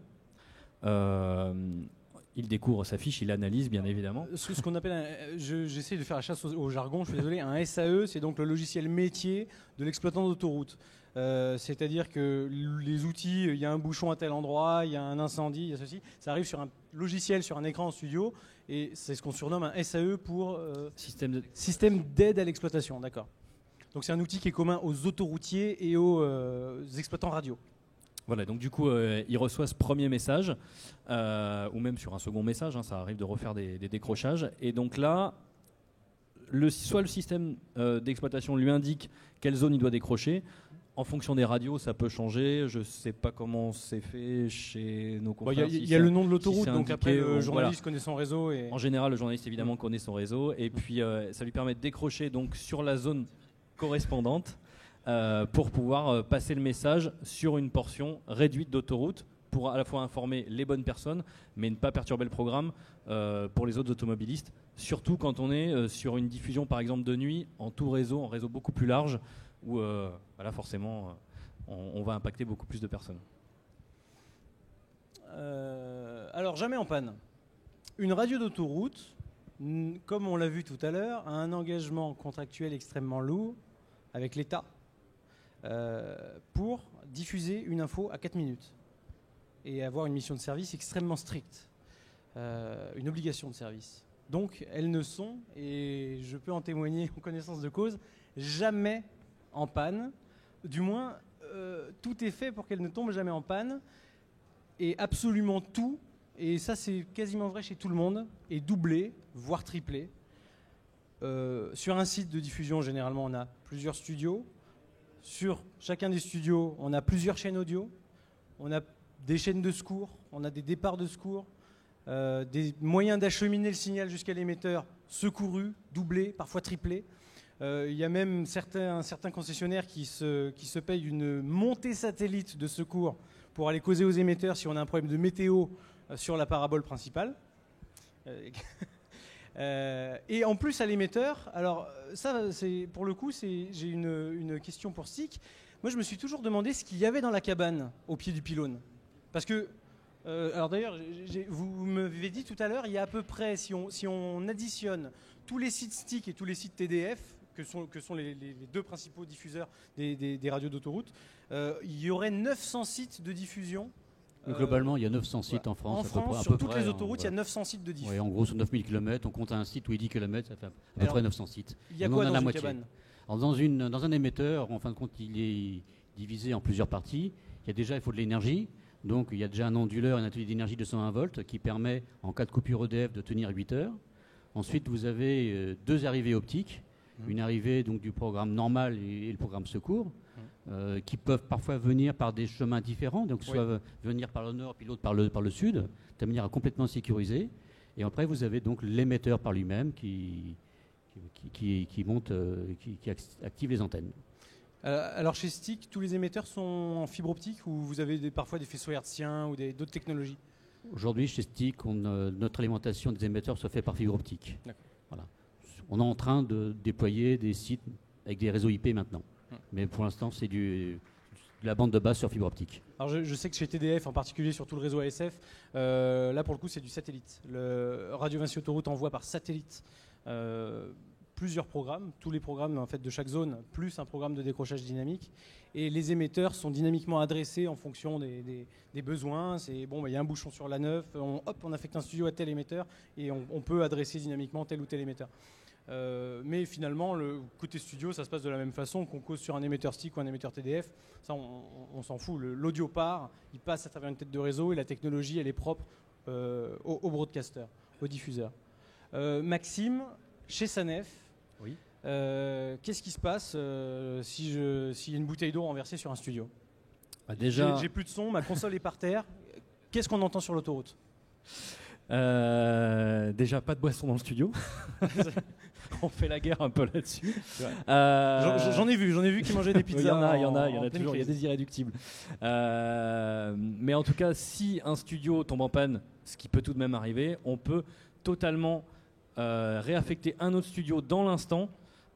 Il découvre sa fiche, il analyse bien évidemment. Ce qu'on appelle, j'essaie de faire la chasse au jargon, je suis désolé, un SAE, c'est donc le logiciel métier de l'exploitant d'autoroute. C'est-à-dire que les outils, il y a un bouchon à tel endroit, il y a un incendie, il y a ceci, ça arrive sur un logiciel, sur un écran en studio, et c'est ce qu'on surnomme un SAE pour système d'aide à l'exploitation, d'accord. Donc c'est un outil qui est commun aux autoroutiers et aux exploitants radio. Voilà, donc du coup, il reçoit ce premier message, ou même sur un second message, hein, ça arrive de refaire des décrochages. Et donc là, soit le système d'exploitation lui indique quelle zone il doit décrocher. En fonction des radios, ça peut changer. Je ne sais pas comment c'est fait chez nos confrères. Il y a le nom de l'autoroute, donc après le journaliste connaît son réseau. Et... En général, le journaliste évidemment connaît son réseau. Et puis, ça lui permet de décrocher donc, sur la zone correspondante. Pour pouvoir passer le message sur une portion réduite d'autoroute pour à la fois informer les bonnes personnes mais ne pas perturber le programme pour les autres automobilistes, surtout quand on est sur une diffusion par exemple de nuit en tout réseau, en réseau beaucoup plus large où là forcément on va impacter beaucoup plus de personnes. Alors jamais en panne. Une radio d'autoroute, comme on l'a vu tout à l'heure, a un engagement contractuel extrêmement lourd avec l'État pour diffuser une info à 4 minutes et avoir une mission de service extrêmement stricte, une obligation de service. Donc elles ne sont, et je peux en témoigner en connaissance de cause, jamais en panne. Du moins, tout est fait pour qu'elles ne tombent jamais en panne, et absolument tout, et ça c'est quasiment vrai chez tout le monde, est doublé, voire triplé. Sur un site de diffusion, généralement, on a plusieurs studios. Sur chacun des studios, on a plusieurs chaînes audio. On a des chaînes de secours, on a des départs de secours, des moyens d'acheminer le signal jusqu'à l'émetteur secouru, doublé, parfois triplé. Il y a même certains concessionnaires qui se payent une montée satellite de secours pour aller causer aux émetteurs si on a un problème de météo sur la parabole principale. Et en plus à l'émetteur, alors ça c'est pour le coup j'ai une question pour Stick. Moi je me suis toujours demandé ce qu'il y avait dans la cabane au pied du pylône. Parce que, alors d'ailleurs vous m'avez dit tout à l'heure, il y a à peu près, si on additionne tous les sites Stick et tous les sites TDF, que sont les deux principaux diffuseurs des radios d'autoroute, il y aurait 900 sites de diffusion. Globalement, il y a 900 sites en France. En France, sur toutes les autoroutes, il y a 900 sites de diffusion. Oui, en gros, sur 9000 km, on compte un site où il 10 km, ça fait à peu près 900 sites. Il y a quoi dans une cabane ? Alors, dans un émetteur, en fin de compte, il est divisé en plusieurs parties. Il faut de l'énergie. Donc, il y a déjà un onduleur, un atelier d'énergie de 120 volts qui permet, en cas de coupure EDF, de tenir 8 heures. Ensuite, vous avez deux arrivées optiques. Une arrivée donc, du programme normal et le programme secours, qui peuvent parfois venir par des chemins différents, donc soit venir par le nord puis l'autre par le sud, de manière à complètement sécuriser. Et après, vous avez donc l'émetteur par lui-même qui monte, qui active les antennes. Alors chez Stick, tous les émetteurs sont en fibre optique ou vous avez parfois des faisceaux hertziens ou d'autres technologies ? Aujourd'hui, chez Stick, notre alimentation des émetteurs se fait par fibre optique. Voilà. On est en train de déployer des sites avec des réseaux IP maintenant. Mais pour l'instant, c'est de la bande de base sur fibre optique. Alors je sais que chez TDF, en particulier sur tout le réseau ASF, là pour le coup c'est du satellite. Le Radio Vinci Autoroute envoie par satellite plusieurs programmes, tous les programmes en fait, de chaque zone, plus un programme de décrochage dynamique. Et les émetteurs sont dynamiquement adressés en fonction des besoins. C'est bon, il y a un bouchon sur la 9, on affecte un studio à tel émetteur et on peut adresser dynamiquement tel ou tel émetteur. Mais finalement, le côté studio, ça se passe de la même façon qu'on cause sur un émetteur Stick ou un émetteur TDF. Ça, on s'en fout. L'audio part, il passe à travers une tête de réseau et la technologie, elle est propre au broadcaster, au diffuseur. Maxime, chez Sanef, oui. Qu'est-ce qui se passe s'il y a une bouteille d'eau renversée sur un studio ? Déjà, j'ai plus de son, ma console est par terre. Qu'est-ce qu'on entend sur l'autoroute ? Déjà, pas de boisson dans le studio. On fait la guerre un peu là-dessus. J'en ai vu qui mangeaient des pizzas. Il y en a toujours, il y a des irréductibles. Mais en tout cas, si un studio tombe en panne, ce qui peut tout de même arriver, on peut totalement réaffecter un autre studio dans l'instant.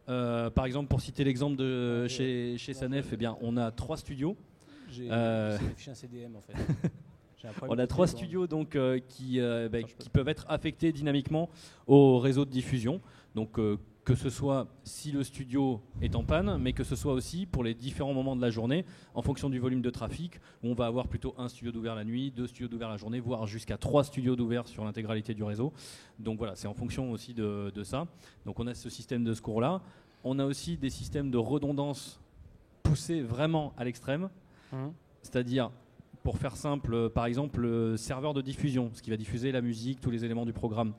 Par exemple, pour citer l'exemple de chez Sanef, eh bien, on a 3 studios. J'ai un CDM en fait. On a 3 studios donc, qui peuvent être affectés dynamiquement au réseau de diffusion. Donc que ce soit si le studio est en panne, mais que ce soit aussi pour les différents moments de la journée, en fonction du volume de trafic, où on va avoir plutôt un studio d'ouvert la nuit, 2 studios d'ouvert la journée, voire jusqu'à 3 studios d'ouvert sur l'intégralité du réseau. Donc voilà, c'est en fonction aussi de ça. Donc on a ce système de secours-là. On a aussi des systèmes de redondance poussés vraiment à l'extrême. C'est-à-dire, pour faire simple, par exemple, le serveur de diffusion, ce qui va diffuser la musique, tous les éléments du programme.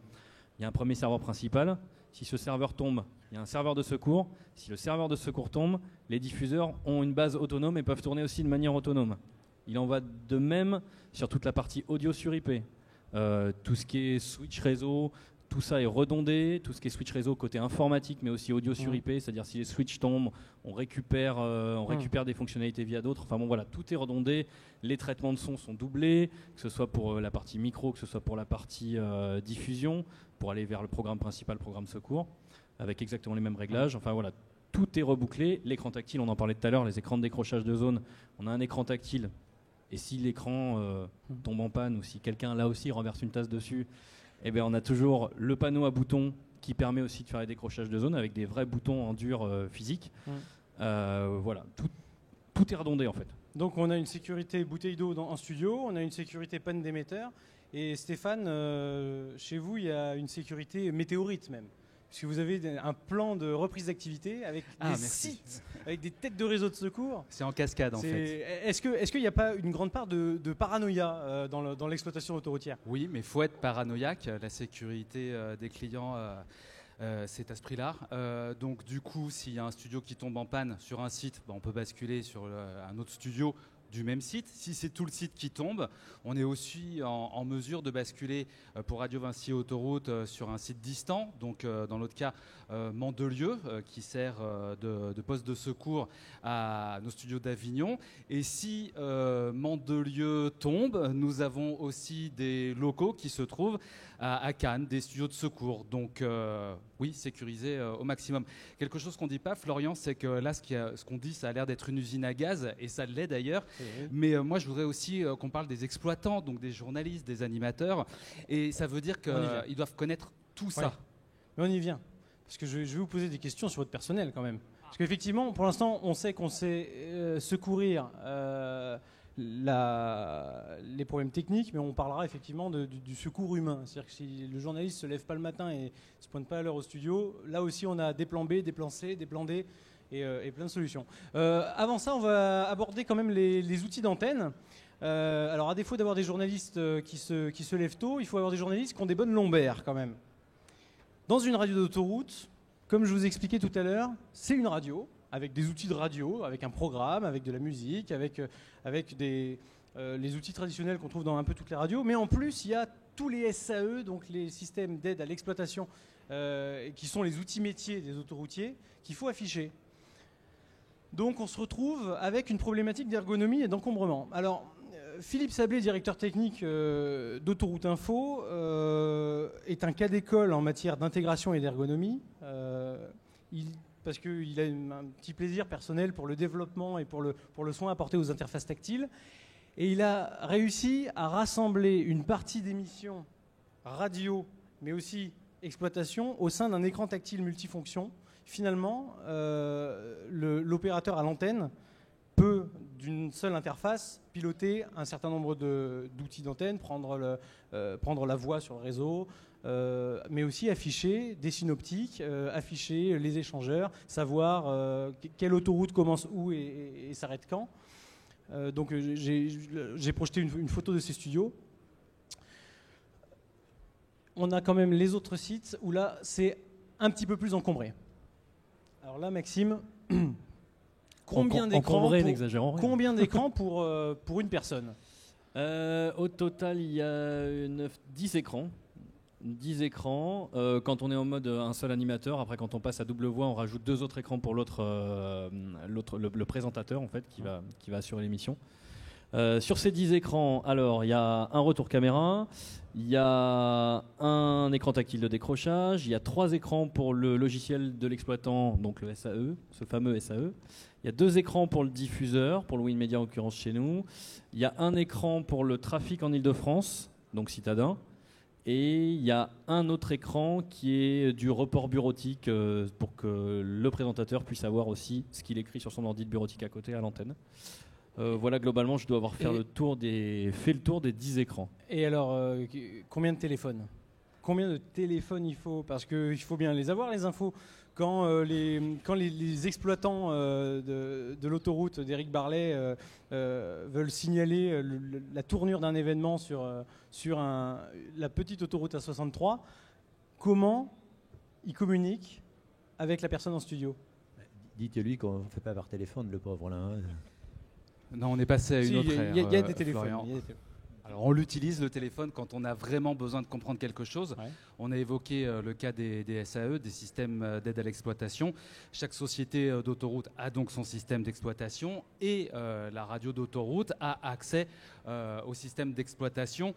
Il y a un premier serveur principal. Si ce serveur tombe, il y a un serveur de secours. Si le serveur de secours tombe, les diffuseurs ont une base autonome et peuvent tourner aussi de manière autonome. Il en va de même sur toute la partie audio sur IP. Tout ce qui est switch réseau, tout ça est redondé. Tout ce qui est switch réseau côté informatique, mais aussi audio sur IP, c'est-à-dire si les switches tombent, on récupère des fonctionnalités via d'autres. Enfin bon, voilà, tout est redondé. Les traitements de son sont doublés, que ce soit pour la partie micro, que ce soit pour la partie diffusion, pour aller vers le programme principal, programme secours, avec exactement les mêmes réglages. Enfin voilà, tout est rebouclé. L'écran tactile, on en parlait tout à l'heure, les écrans de décrochage de zone, on a un écran tactile. Et si l'écran tombe en panne ou si quelqu'un là aussi renverse une tasse dessus, eh bien, on a toujours le panneau à boutons qui permet aussi de faire les décrochages de zone avec des vrais boutons en dur physique. Voilà, tout est redondé en fait. Donc on a une sécurité bouteille d'eau en studio, on a une sécurité panne d'émetteur. Et Stéphane, chez vous, il y a une sécurité météorite même. Puisque vous avez un plan de reprise d'activité avec des sites, avec des têtes de réseau de secours. C'est en cascade en fait. Est-ce qu'il n'y a pas une grande part de paranoïa dans l'exploitation autoroutière? Oui, mais il faut être paranoïaque. La sécurité des clients, c'est à ce prix-là. Donc du coup, s'il y a un studio qui tombe en panne sur un site, on peut basculer sur un autre studio du même site. Si c'est tout le site qui tombe, on est aussi en mesure de basculer pour Radio Vinci Autoroute sur un site distant. Donc dans l'autre cas, Mandelieu, qui sert de poste de secours à nos studios d'Avignon. Et si Mandelieu tombe, nous avons aussi des locaux qui se trouvent à Cannes, des studios de secours. Donc oui, sécurisé au maximum. Quelque chose qu'on ne dit pas, Florian, c'est que là, ce qu'on dit, ça a l'air d'être une usine à gaz, et ça l'est d'ailleurs. Mais moi, je voudrais aussi qu'on parle des exploitants, donc des journalistes, des animateurs. Et ça veut dire qu'ils doivent connaître tout ça. Mais on y vient. Parce que je vais vous poser des questions sur votre personnel quand même. Parce qu'effectivement, pour l'instant, on sait qu'on sait secourir les problèmes techniques, mais on parlera effectivement du secours humain. C'est-à-dire que si le journaliste ne se lève pas le matin et ne se pointe pas à l'heure au studio, là aussi on a des plans B, des plans C, des plans D et plein de solutions. Avant ça, on va aborder quand même les outils d'antenne. Alors à défaut d'avoir des journalistes qui se lèvent tôt, il faut avoir des journalistes qui ont des bonnes lombaires quand même. Dans une radio d'autoroute, comme je vous expliquais tout à l'heure, c'est une radio avec des outils de radio, avec un programme, avec de la musique, avec les outils traditionnels qu'on trouve dans un peu toutes les radios. Mais en plus, il y a tous les SAE, donc les systèmes d'aide à l'exploitation, qui sont les outils métiers des autoroutiers, qu'il faut afficher. Donc on se retrouve avec une problématique d'ergonomie et d'encombrement. Alors, Philippe Sablé, directeur technique d'Autoroute Info, est un cas d'école en matière d'intégration et d'ergonomie. Parce qu'il a un petit plaisir personnel pour le développement et pour le soin apporté aux interfaces tactiles. Et il a réussi à rassembler une partie d'émissions radio, mais aussi exploitation, au sein d'un écran tactile multifonction. Finalement, l'opérateur à l'antenne peut, d'une seule interface, piloter un certain nombre d'outils d'antenne, prendre la voix sur le réseau, mais aussi afficher des synoptiques, afficher les échangeurs, savoir quelle autoroute commence où et s'arrête quand. Donc j'ai projeté une photo de ces studios. On a quand même les autres sites où là c'est un petit peu plus encombré. Alors là, Maxime, combien d'écrans pour une personne? Au total, il y a 10 écrans. 10 écrans. Quand on est en mode un seul animateur, après quand on passe à double voix, on rajoute 2 autres écrans pour le présentateur en fait, qui va assurer l'émission. Sur ces 10 écrans, alors il y a un retour caméra, il y a un écran tactile de décrochage, il y a 3 écrans pour le logiciel de l'exploitant, donc le SAE, ce fameux SAE. Il y a 2 écrans pour le diffuseur, pour le WinMedia en l'occurrence chez nous. Il y a un écran pour le trafic en Ile-de-France, donc citadin. Et il y a un autre écran qui est du report bureautique pour que le présentateur puisse avoir aussi ce qu'il écrit sur son ordi de bureautique à côté à l'antenne. Voilà, globalement, je dois avoir fait le tour des 10 écrans. Et alors, combien de téléphones? Combien de téléphones il faut? Parce qu'il faut bien les avoir, les infos. Quand les exploitants de l'autoroute d'Éric Barlet veulent signaler la tournure d'un événement sur la petite autoroute A63, comment ils communiquent avec la personne en studio? Dites-lui qu'on ne fait pas par téléphone, le pauvre là. Non, on est passé à une autre ère. Il y a des téléphones. Alors on l'utilise le téléphone quand on a vraiment besoin de comprendre quelque chose. Ouais. On a évoqué le cas des SAE, des systèmes d'aide à l'exploitation. Chaque société d'autoroute a donc son système d'exploitation et la radio d'autoroute a accès au système d'exploitation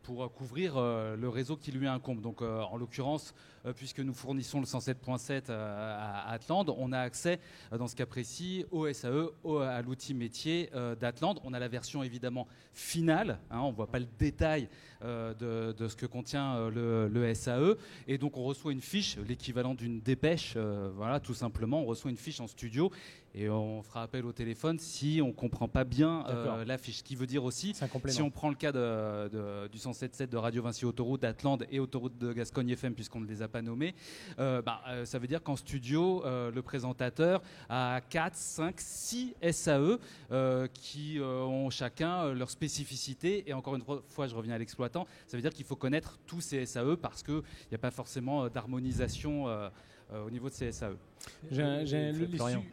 pour couvrir le réseau qui lui incombe. Donc en l'occurrence, puisque nous fournissons le 107.7 à Atland, on a accès dans ce cas précis au SAE, à l'outil métier d'Atland. On a la version évidemment finale, hein, on ne voit pas le détail de ce que contient le SAE, et donc on reçoit une fiche, l'équivalent d'une dépêche, voilà, tout simplement, on reçoit une fiche en studio et on fera appel au téléphone si on ne comprend pas bien la fiche. Ce qui veut dire aussi, si on prend le cas du 107.7 de Radio Vinci Autoroute, d'Atland et Autoroute de Gascogne FM, puisqu'on ne les a pas nommés, ça veut dire qu'en studio, le présentateur a 4, 5, 6 SAE qui ont chacun leur spécificité. Et encore une fois, je reviens à l'exploitant, ça veut dire qu'il faut connaître tous ces SAE parce qu'il n'y a pas forcément d'harmonisation au niveau de ces SAE. Florian,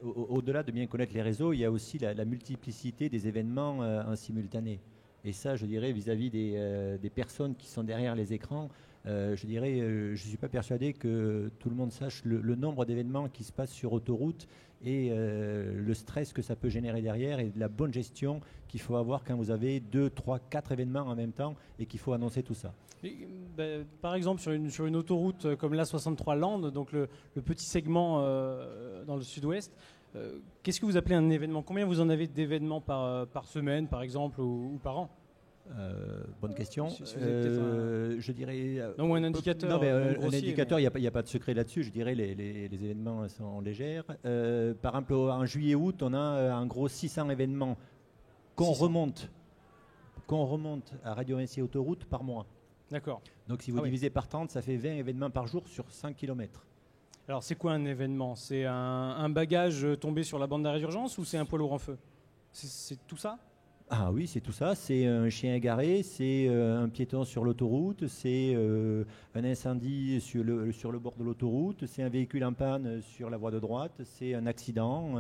au-delà de bien connaître les réseaux, il y a aussi la multiplicité des événements en simultané. Et ça, je dirais, vis-à-vis des personnes qui sont derrière les écrans, je dirais, je ne suis pas persuadé que tout le monde sache le nombre d'événements qui se passent sur autoroute et le stress que ça peut générer derrière et de la bonne gestion qu'il faut avoir quand vous avez 2, 3, 4 événements en même temps et qu'il faut annoncer tout ça. Par exemple, sur une autoroute comme l'A63 Land, donc le petit segment dans le sud-ouest, qu'est-ce que vous appelez un événement? Combien vous en avez d'événements par semaine, par exemple, ou par an? Bonne question. Je dirais. Non, un indicateur. Non, mais un indicateur, il n'y a pas de secret là-dessus. Je dirais les événements sont légers. Par exemple, en juillet-août, on a en gros 600 événements qu'on remonte à Radio Vinci Autoroute par mois. D'accord. Donc si vous divisez par 30, ça fait 20 événements par jour sur 5 km. Alors c'est quoi un événement? C'est un bagage tombé sur la bande d'arrêt d'urgence ou c'est un poids lourd en feu? C'est tout ça? Ah oui, c'est tout ça. C'est un chien égaré, c'est un piéton sur l'autoroute, c'est un incendie sur le bord de l'autoroute, c'est un véhicule en panne sur la voie de droite, c'est un accident,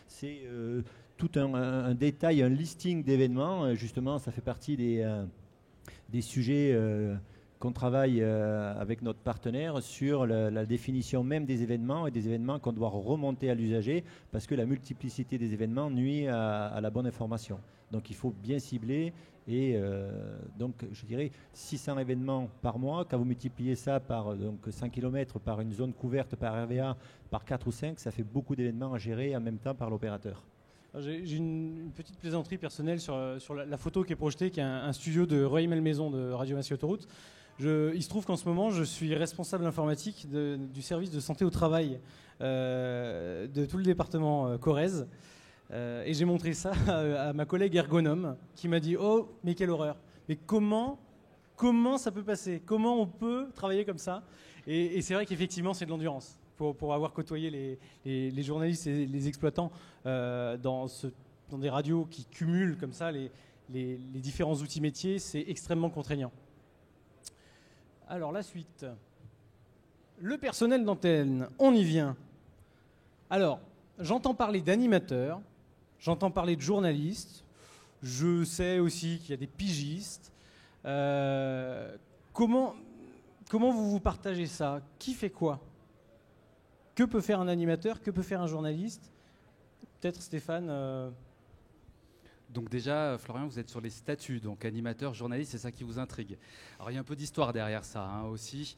c'est tout un détail, un listing d'événements. Justement, ça fait partie des sujets qu'on travaille avec notre partenaire sur la définition même des événements et des événements qu'on doit remonter à l'usager parce que la multiplicité des événements nuit à la bonne information. Donc il faut bien cibler et donc je dirais 600 événements par mois. Quand vous multipliez ça par donc 5 km par une zone couverte par RVA par 4 ou 5, ça fait beaucoup d'événements à gérer en même temps par l'opérateur. J'ai une petite plaisanterie personnelle sur la photo qui est projetée, qui est un studio de Rueil-Malmaison de Radio Vinci Autoroute. Il se trouve qu'en ce moment, je suis responsable informatique du service de santé au travail de tout le département Corrèze. Et j'ai montré ça à ma collègue ergonome qui m'a dit « Oh, mais quelle horreur! Mais comment ça peut passer? Comment on peut travailler comme ça ?» Et c'est vrai qu'effectivement, c'est de l'endurance. Pour avoir côtoyé les journalistes et les exploitants dans des radios qui cumulent comme ça les différents outils métiers, c'est extrêmement contraignant. Alors la suite. Le personnel d'antenne, on y vient. Alors, j'entends parler d'animateurs, j'entends parler de journalistes, je sais aussi qu'il y a des pigistes. Comment vous partagez ça? Qui fait quoi? Que peut faire un animateur? Que peut faire un journaliste? Peut-être Stéphane Donc déjà, Florian, vous êtes sur les statuts, donc animateur, journaliste, c'est ça qui vous intrigue. Alors il y a un peu d'histoire derrière ça aussi.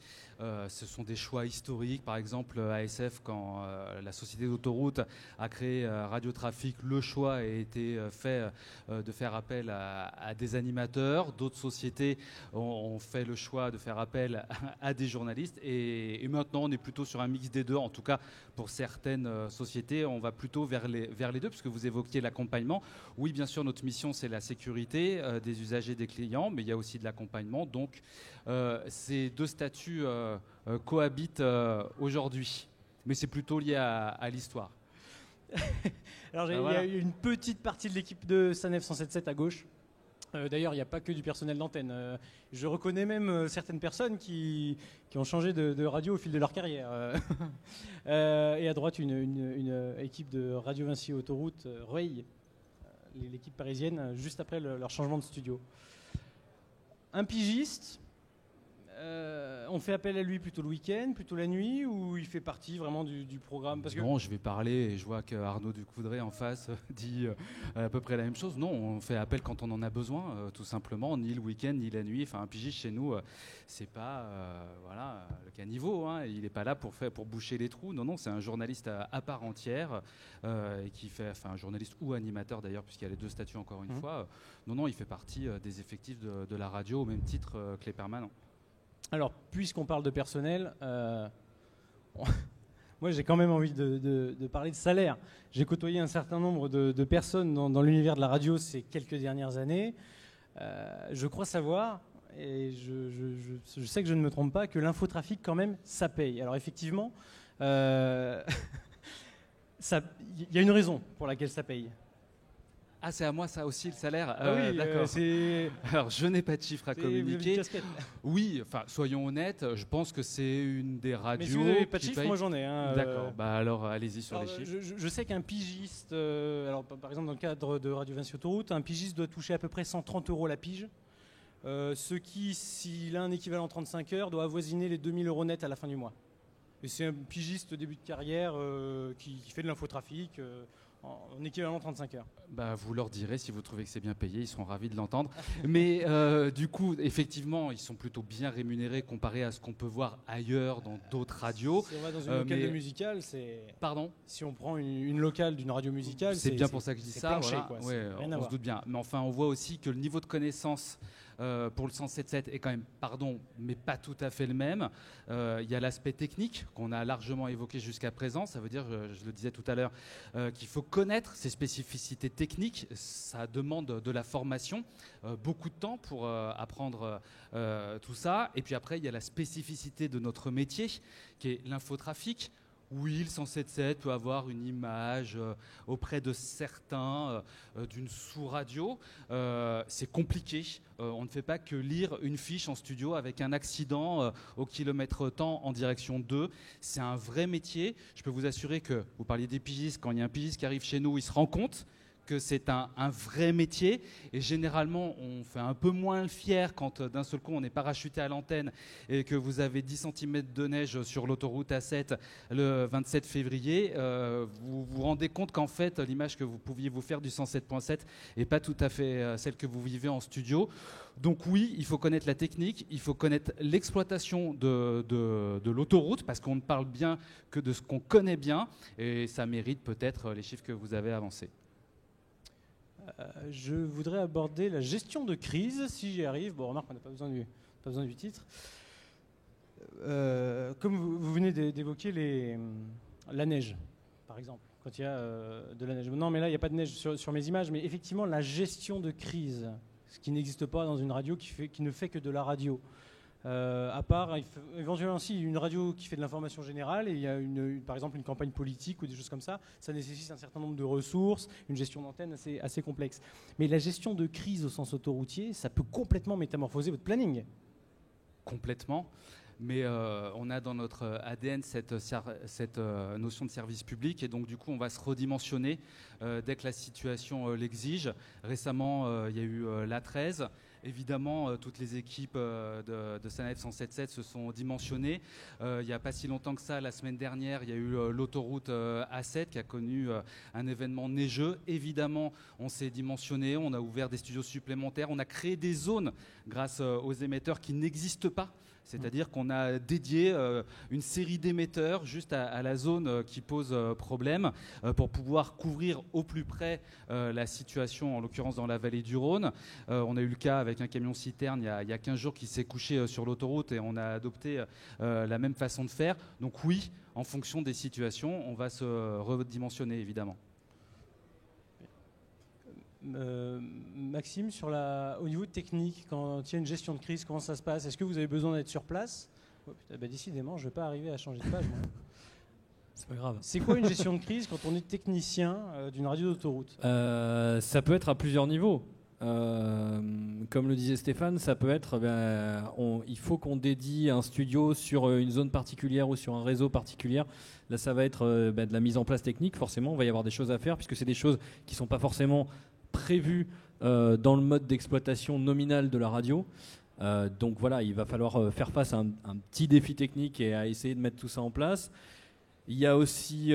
Ce sont des choix historiques. Par exemple, ASF, quand la société d'autoroute a créé Radio Trafic, le choix a été fait de faire appel à des animateurs. D'autres sociétés ont fait le choix de faire appel à des journalistes. Et maintenant, on est plutôt sur un mix des deux. En tout cas, pour certaines sociétés, on va plutôt vers les deux, puisque vous évoquiez l'accompagnement. Oui, bien sûr, notre mission, c'est la sécurité des usagers, des clients, mais il y a aussi de l'accompagnement. Donc, ces deux statuts cohabitent aujourd'hui. Mais c'est plutôt lié à l'histoire. Alors, il y a une petite partie de l'équipe de SANEF 107.7 à gauche. D'ailleurs, il n'y a pas que du personnel d'antenne. Je reconnais même certaines personnes qui ont changé de radio au fil de leur carrière. Et à droite, une équipe de Radio Vinci Autoroute, Rueil, l'équipe parisienne, juste après leur changement de studio. Un pigiste, on on fait appel à lui plutôt le week-end, plutôt la nuit, ou il fait partie vraiment du programme? Parce que... Non, je vais parler et je vois que Arnaud Ducoudray en face dit à peu près la même chose. Non, on fait appel quand on en a besoin, tout simplement, ni le week-end ni la nuit. Enfin, un pigiste chez nous, c'est pas voilà, le caniveau, hein. Il n'est pas là pour boucher les trous. Non, c'est un journaliste à part entière et qui fait, enfin, un journaliste ou animateur d'ailleurs, puisqu'il y a les deux statuts encore une fois. Non, il fait partie des effectifs de la radio au même titre que les permanents. Alors, puisqu'on parle de personnel, moi j'ai quand même envie de parler de salaire. J'ai côtoyé un certain nombre de personnes dans l'univers de la radio ces quelques dernières années. Je crois savoir, et je sais que je ne me trompe pas, que l'infotrafic quand même, ça paye. Alors effectivement, il y a une raison pour laquelle ça paye. Ah, c'est à moi ça aussi le salaire. Oui, d'accord. Alors, je n'ai pas de chiffres à communiquer. Oui, enfin, soyons honnêtes, je pense que c'est une des radios. Mais si vous n'avez pas de chiffres, moi j'en ai. D'accord. Alors allez-y sur les chiffres. Je sais qu'un pigiste, alors par exemple dans le cadre de Radio Vinci Autoroute, un pigiste doit toucher à peu près 130 € la pige. Ce qui, s'il a un équivalent 35 heures, doit avoisiner les 2000 € net à la fin du mois. Et c'est un pigiste début de carrière qui fait de l'infotrafic. En équivalent 35 heures. Vous leur direz si vous trouvez que c'est bien payé, ils seront ravis de l'entendre. Mais du coup, effectivement, ils sont plutôt bien rémunérés comparé à ce qu'on peut voir ailleurs dans d'autres radios. Si on va dans une locale musicale, c'est... Pardon ? Si on prend une locale d'une radio musicale, c'est bien pour ça que je dis ça. Planché, voilà. Ouais, on se doute bien. Mais enfin, on voit aussi que le niveau de connaissance pour le 107.7 est quand même, mais pas tout à fait le même. Il y a l'aspect technique qu'on a largement évoqué jusqu'à présent. Ça veut dire, je le disais tout à l'heure, qu'il faut connaître ses spécificités techniques. Ça demande de la formation, beaucoup de temps pour apprendre tout ça. Et puis après, il y a la spécificité de notre métier, qui est l'infotrafic. Oui, le 107.7 peut avoir une image auprès de certains d'une sous-radio. C'est compliqué. On ne fait pas que lire une fiche en studio avec un accident au kilomètre temps en direction 2. C'est un vrai métier. Je peux vous assurer que, vous parliez des pigistes, quand il y a un pigiste qui arrive chez nous, il se rend compte que c'est un vrai métier, et généralement on fait un peu moins le fier quand d'un seul coup on est parachuté à l'antenne et que vous avez 10 cm de neige sur l'autoroute A7 le 27 février, vous vous rendez compte qu'en fait l'image que vous pouviez vous faire du 107.7 n'est pas tout à fait celle que vous vivez en studio. Donc oui, il faut connaître la technique, il faut connaître l'exploitation de l'autoroute, parce qu'on ne parle bien que de ce qu'on connaît bien, et ça mérite peut-être les chiffres que vous avez avancés. Je voudrais aborder la gestion de crise, si j'y arrive. Bon, remarque, on n'a pas besoin du titre. Comme vous venez d'évoquer la neige, par exemple, quand il y a de la neige. Non, mais là, il n'y a pas de neige sur mes images, mais effectivement, la gestion de crise, ce qui n'existe pas dans une radio qui ne fait que de la radio. À part éventuellement aussi une radio qui fait de l'information générale, et il y a par exemple une campagne politique ou des choses comme ça nécessite un certain nombre de ressources, une gestion d'antenne assez complexe. Mais la gestion de crise au sens autoroutier, ça peut complètement métamorphoser votre planning. Complètement. Mais on a dans notre ADN cette notion de service public, et donc du coup on va se redimensionner dès que la situation l'exige. Récemment, il y a eu l'A13. Évidemment, toutes les équipes de Sanef 107.7 se sont dimensionnées. Il n'y a pas si longtemps que ça, la semaine dernière, il y a eu l'autoroute A7 qui a connu un événement neigeux. Évidemment, on s'est dimensionné, on a ouvert des studios supplémentaires, on a créé des zones grâce aux émetteurs qui n'existent pas. C'est-à-dire qu'on a dédié une série d'émetteurs juste à la zone qui pose problème pour pouvoir couvrir au plus près la situation, en l'occurrence dans la vallée du Rhône. On a eu le cas avec un camion-citerne il y a 15 jours qui s'est couché sur l'autoroute, et on a adopté la même façon de faire. Donc oui, en fonction des situations, on va se redimensionner évidemment. Maxime, au niveau technique, quand il y a une gestion de crise, comment ça se passe? Est-ce que vous avez besoin d'être sur place? Décidément, je ne vais pas arriver à changer de page. C'est pas grave. C'est quoi une gestion de crise quand on est technicien d'une radio d'autoroute? Ça peut être à plusieurs niveaux. Comme le disait Stéphane, ça peut être il faut qu'on dédie un studio sur une zone particulière ou sur un réseau particulier. Là, ça va être de la mise en place technique. Forcément, on va y avoir des choses à faire, puisque c'est des choses qui ne sont pas forcément prévues dans le mode d'exploitation nominal de la radio. Donc voilà, il va falloir faire face à un petit défi technique et à essayer de mettre tout ça en place. Il y a aussi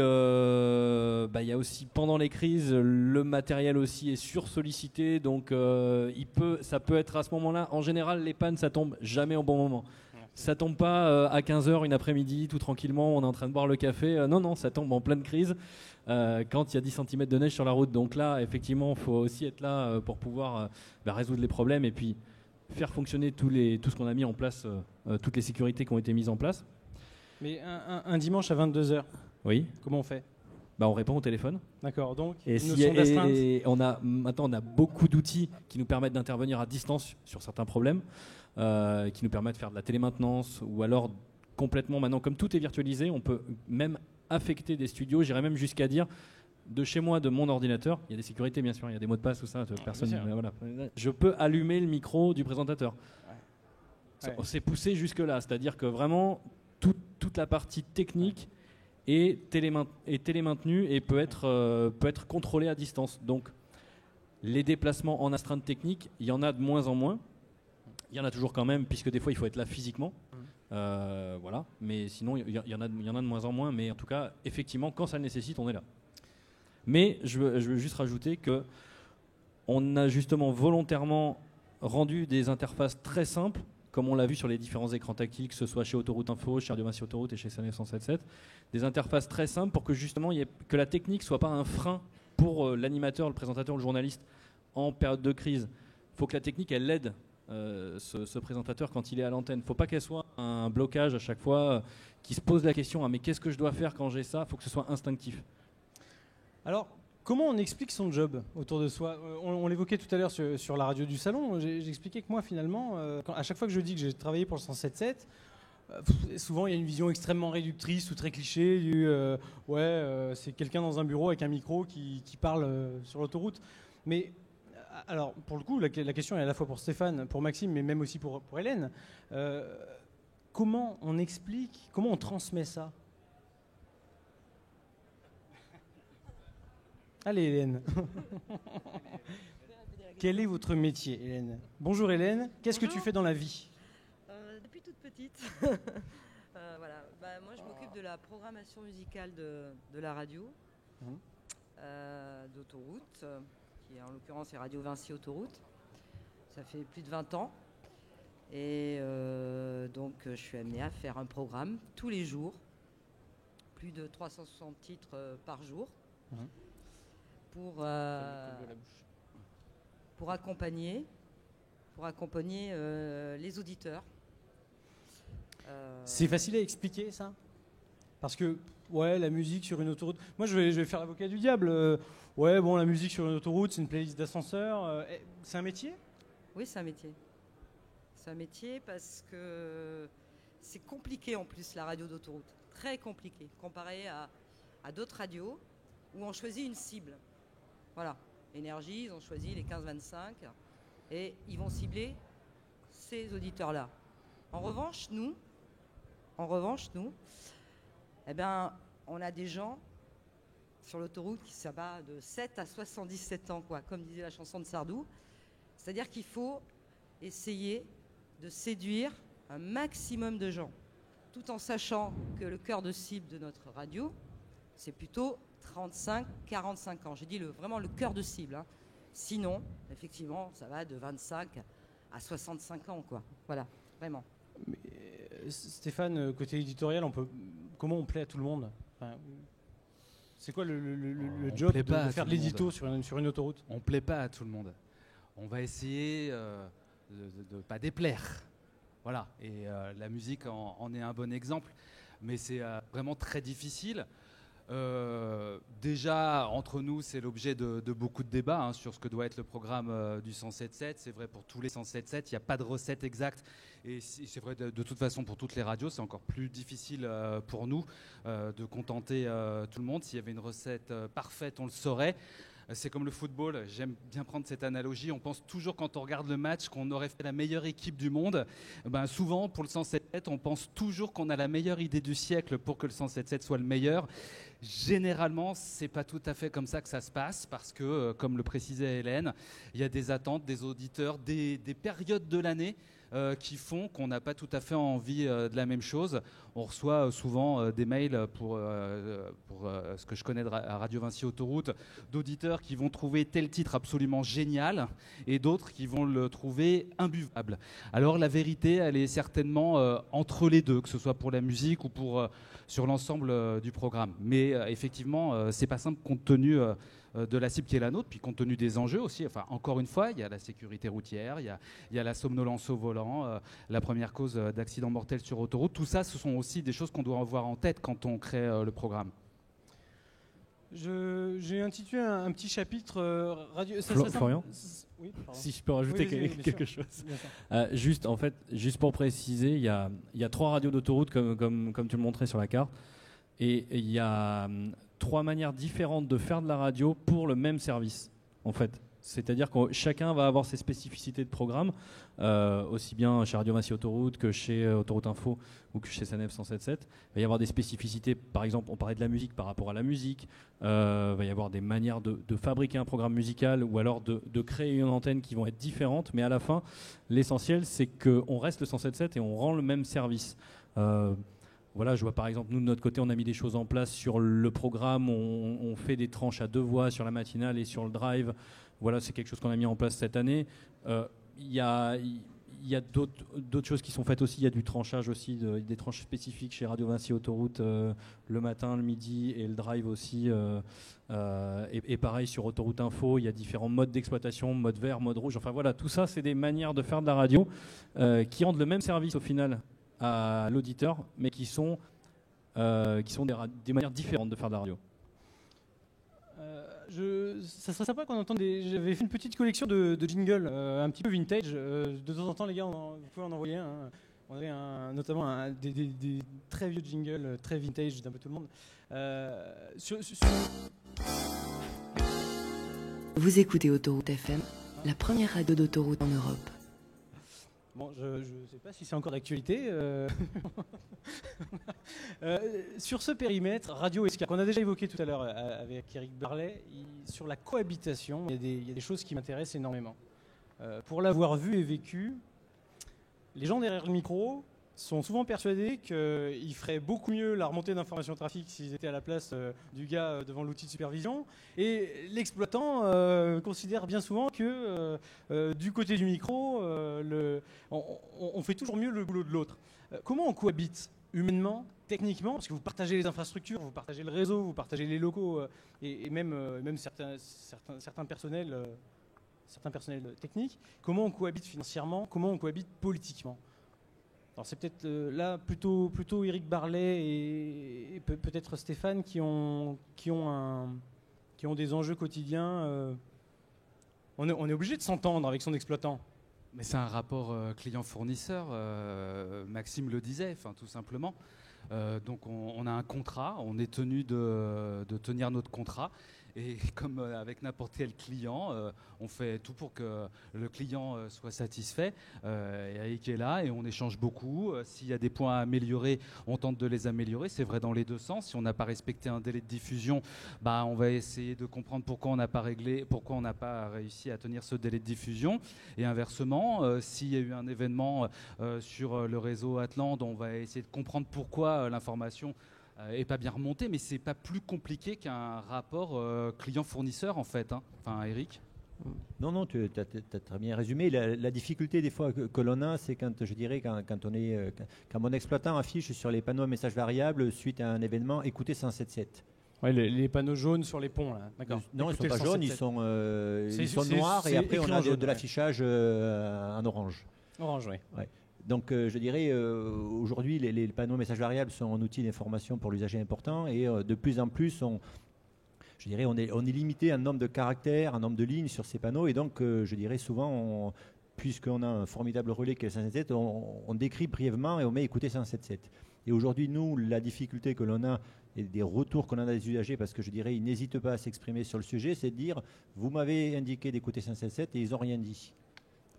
pendant les crises, le matériel aussi est sursollicité, donc ça peut être à ce moment-là. En général, les pannes, ça tombe jamais au bon moment. Ça tombe pas à 15h une après-midi, tout tranquillement, on est en train de boire le café. Non, ça tombe en pleine crise quand il y a 10 cm de neige sur la route. Donc là, effectivement, il faut aussi être là pour pouvoir résoudre les problèmes et puis faire fonctionner tout ce qu'on a mis en place, toutes les sécurités qui ont été mises en place. Mais un dimanche à 22h, oui. Comment on fait ? On répond au téléphone. D'accord, donc et maintenant on a beaucoup d'outils qui nous permettent d'intervenir à distance sur certains problèmes, qui nous permettent de faire de la télémaintenance ou alors complètement, maintenant comme tout est virtualisé, on peut même affecter des studios, j'irais même jusqu'à dire de chez moi, de mon ordinateur, il y a des sécurités bien sûr, il y a des mots de passe, tout ça, personne, voilà. Je peux allumer le micro du présentateur. Ouais. C'est poussé jusque là, c'est-à-dire que vraiment toute la partie technique est télémaintenue et peut être contrôlée à distance. Donc les déplacements en astreinte technique, il y en a de moins en moins. Il y en a toujours quand même, puisque des fois il faut être là physiquement. Voilà. Mais sinon il y en a de moins en moins. Mais en tout cas, effectivement, quand ça le nécessite, on est là. Mais je veux juste rajouter que on a justement volontairement rendu des interfaces très simples, comme on l'a vu sur les différents écrans tactiles, que ce soit chez Autoroute Info, chez Radio Massy Autoroute et chez SANEF 107.7, des interfaces très simples pour que justement que la technique soit pas un frein pour l'animateur, le présentateur, le journaliste en période de crise. Il faut que la technique elle aide ce présentateur quand il est à l'antenne. Il ne faut pas qu'elle soit un blocage à chaque fois, qui se pose la question mais qu'est-ce que je dois faire quand j'ai ça ? Il faut que ce soit instinctif. Alors, comment on explique son job autour de soi ? On l'évoquait tout à l'heure sur la radio du salon. J'expliquais que moi, finalement, à chaque fois que je dis que j'ai travaillé pour le 107.7, souvent il y a une vision extrêmement réductrice ou très cliché du c'est quelqu'un dans un bureau avec un micro qui parle sur l'autoroute. Mais alors, pour le coup, la question est à la fois pour Stéphane, pour Maxime, mais même aussi pour Hélène. Comment on explique, comment on transmet ça ? Allez Hélène. Quel est votre métier, Hélène ? Bonjour Hélène, qu'est-ce que tu fais dans la vie ? Depuis toute petite. Voilà. Moi je m'occupe de la programmation musicale de la radio, d'autoroute, qui en l'occurrence est Radio Vinci Autoroute. Ça fait plus de 20 ans. Et donc je suis amenée à faire un programme tous les jours, plus de 360 titres par jour. Pour accompagner les auditeurs. C'est facile à expliquer ça ? Parce que la musique sur une autoroute. Moi je vais faire l'avocat du diable. La musique sur une autoroute, c'est une playlist d'ascenseur. C'est un métier ? Oui, c'est un métier. C'est un métier parce que c'est compliqué en plus la radio d'autoroute. Très compliqué comparé à d'autres radios où on choisit une cible. Voilà, Énergie, ils ont choisi les 15-25 et ils vont cibler ces auditeurs-là. En revanche, nous, on a des gens sur l'autoroute qui ça va de 7 à 77 ans, quoi, comme disait la chanson de Sardou. C'est-à-dire qu'il faut essayer de séduire un maximum de gens, tout en sachant que le cœur de cible de notre radio, c'est plutôt 35-45 ans. J'ai dit vraiment le cœur de cible. Hein. Sinon, effectivement, ça va de 25 à 65 ans, quoi. Voilà, vraiment. Mais, Stéphane, côté éditorial, comment on plaît à tout le monde ? C'est quoi le job de faire de l'édito sur une autoroute ? On ne plaît pas à tout le monde. On va essayer de ne pas déplaire. Voilà. Et la musique en est un bon exemple. Mais c'est vraiment très difficile. Déjà, entre nous, c'est l'objet de beaucoup de débats sur ce que doit être le programme du 107.7. C'est vrai pour tous les 107.7, il n'y a pas de recette exacte. Et c'est vrai de toute façon pour toutes les radios, c'est encore plus difficile pour nous de contenter tout le monde. S'il y avait une recette parfaite, on le saurait. C'est comme le football, j'aime bien prendre cette analogie. On pense toujours quand on regarde le match qu'on aurait fait la meilleure équipe du monde. Souvent, pour le 107.7, on pense toujours qu'on a la meilleure idée du siècle pour que le 107.7 soit le meilleur. Généralement, c'est pas tout à fait comme ça que ça se passe parce que, comme le précisait Hélène, il y a des attentes des auditeurs, des périodes de l'année qui font qu'on n'a pas tout à fait envie de la même chose. On reçoit souvent des mails pour ce que je connais à Radio Vinci Autoroute, d'auditeurs qui vont trouver tel titre absolument génial et d'autres qui vont le trouver imbuvable. Alors la vérité, elle est certainement entre les deux, que ce soit pour la musique ou sur l'ensemble du programme. Mais effectivement, c'est pas simple compte tenu de la cible qui est la nôtre, puis compte tenu des enjeux aussi. Enfin, encore une fois, il y a la sécurité routière, il y a la somnolence au volant, la première cause d'accident mortel sur autoroute. Tout ça, ce sont aussi des choses qu'on doit avoir en tête quand on crée le programme. J'ai intitulé un petit chapitre radio. Florian, oui, si je peux rajouter quelque chose. Juste pour préciser, il y a 3 radios d'autoroute comme tu le montrais sur la carte, et il y a 3 manières différentes de faire de la radio pour le même service, en fait. C'est-à-dire que chacun va avoir ses spécificités de programme, aussi bien chez Radio Vinci Autoroute que chez Autoroute Info ou que chez SANEF 107.7. Il va y avoir des spécificités, par exemple, on parlait de la musique par rapport à la musique. Il va y avoir des manières de fabriquer un programme musical ou alors de créer une antenne qui vont être différentes. Mais à la fin, l'essentiel, c'est qu'on reste le 107.7 et on rend le même service. Voilà, je vois par exemple, nous de notre côté, on a mis des choses en place sur le programme, on fait des tranches à 2 voix sur la matinale et sur le drive. Voilà, c'est quelque chose qu'on a mis en place cette année. Il y a d'autres choses qui sont faites aussi. Il y a du tranchage aussi, des tranches spécifiques chez Radio Vinci Autoroute le matin, le midi et le drive aussi. Et pareil sur Autoroute Info, il y a différents modes d'exploitation, mode vert, mode rouge. Enfin voilà, tout ça, c'est des manières de faire de la radio qui rendent le même service au final à l'auditeur, mais qui sont des manières différentes de faire de la radio. Ça serait sympa qu'on entende J'avais fait une petite collection de jingles, un petit peu vintage. De temps en temps, les gars, vous pouvez en envoyer un. On avait notamment des très vieux jingles, très vintage d'un peu tout le monde. Vous écoutez Autoroute FM, la première radio d'autoroute en Europe. Bon, je ne sais pas si c'est encore d'actualité. Sur ce périmètre, Radio Escar, qu'on a déjà évoqué tout à l'heure avec Eric Barlet, sur la cohabitation, il y a des choses qui m'intéressent énormément. Pour l'avoir vu et vécu, les gens derrière le micro sont souvent persuadés qu'ils feraient beaucoup mieux la remontée d'informations trafic s'ils étaient à la place du gars devant l'outil de supervision. Et l'exploitant considère bien souvent que du côté du micro, on fait toujours mieux le boulot de l'autre. Comment on cohabite humainement, techniquement, parce que vous partagez les infrastructures, vous partagez le réseau, vous partagez les locaux et même certains personnels techniques. Comment on cohabite financièrement? Comment on cohabite politiquement? Alors c'est peut-être là plutôt Eric Barlet et peut-être Stéphane qui ont des enjeux quotidiens. On est obligé de s'entendre avec son exploitant. Mais c'est un rapport client-fournisseur, Maxime le disait, tout simplement. Donc on a un contrat, on est tenu de tenir notre contrat. Et comme avec n'importe quel client, on fait tout pour que le client soit satisfait. Eric est là et on échange beaucoup. S'il y a des points à améliorer, on tente de les améliorer. C'est vrai dans les deux sens. Si on n'a pas respecté un délai de diffusion, on va essayer de comprendre pourquoi on n'a pas réussi à tenir ce délai de diffusion. Et inversement, s'il y a eu un événement sur le réseau Atland, on va essayer de comprendre pourquoi l'information est pas bien remonté, mais c'est pas plus compliqué qu'un rapport client-fournisseur en fait. Eric? Non, tu as très bien résumé. La difficulté des fois que l'on a, c'est quand mon exploitant affiche sur les panneaux messages variables suite à un événement, écoutez 107.7. Ouais, les panneaux jaunes sur les ponts là. D'accord. Non, ils ne sont pas jaunes, ils sont noirs et après on a de l'affichage en orange. Orange, oui. Ouais. Donc je dirais aujourd'hui les panneaux messages variables sont un outil d'information pour l'usager important et de plus en plus on est limité à un nombre de caractères, un nombre de lignes sur ces panneaux et donc je dirais souvent puisqu'on a un formidable relais qui est 107.7, on décrit brièvement et on met écouter 107.7. Et aujourd'hui nous la difficulté que l'on a et des retours qu'on a des usagers parce que je dirais ils n'hésitent pas à s'exprimer sur le sujet, c'est de dire vous m'avez indiqué d'écouter 107.7 et ils n'ont rien dit.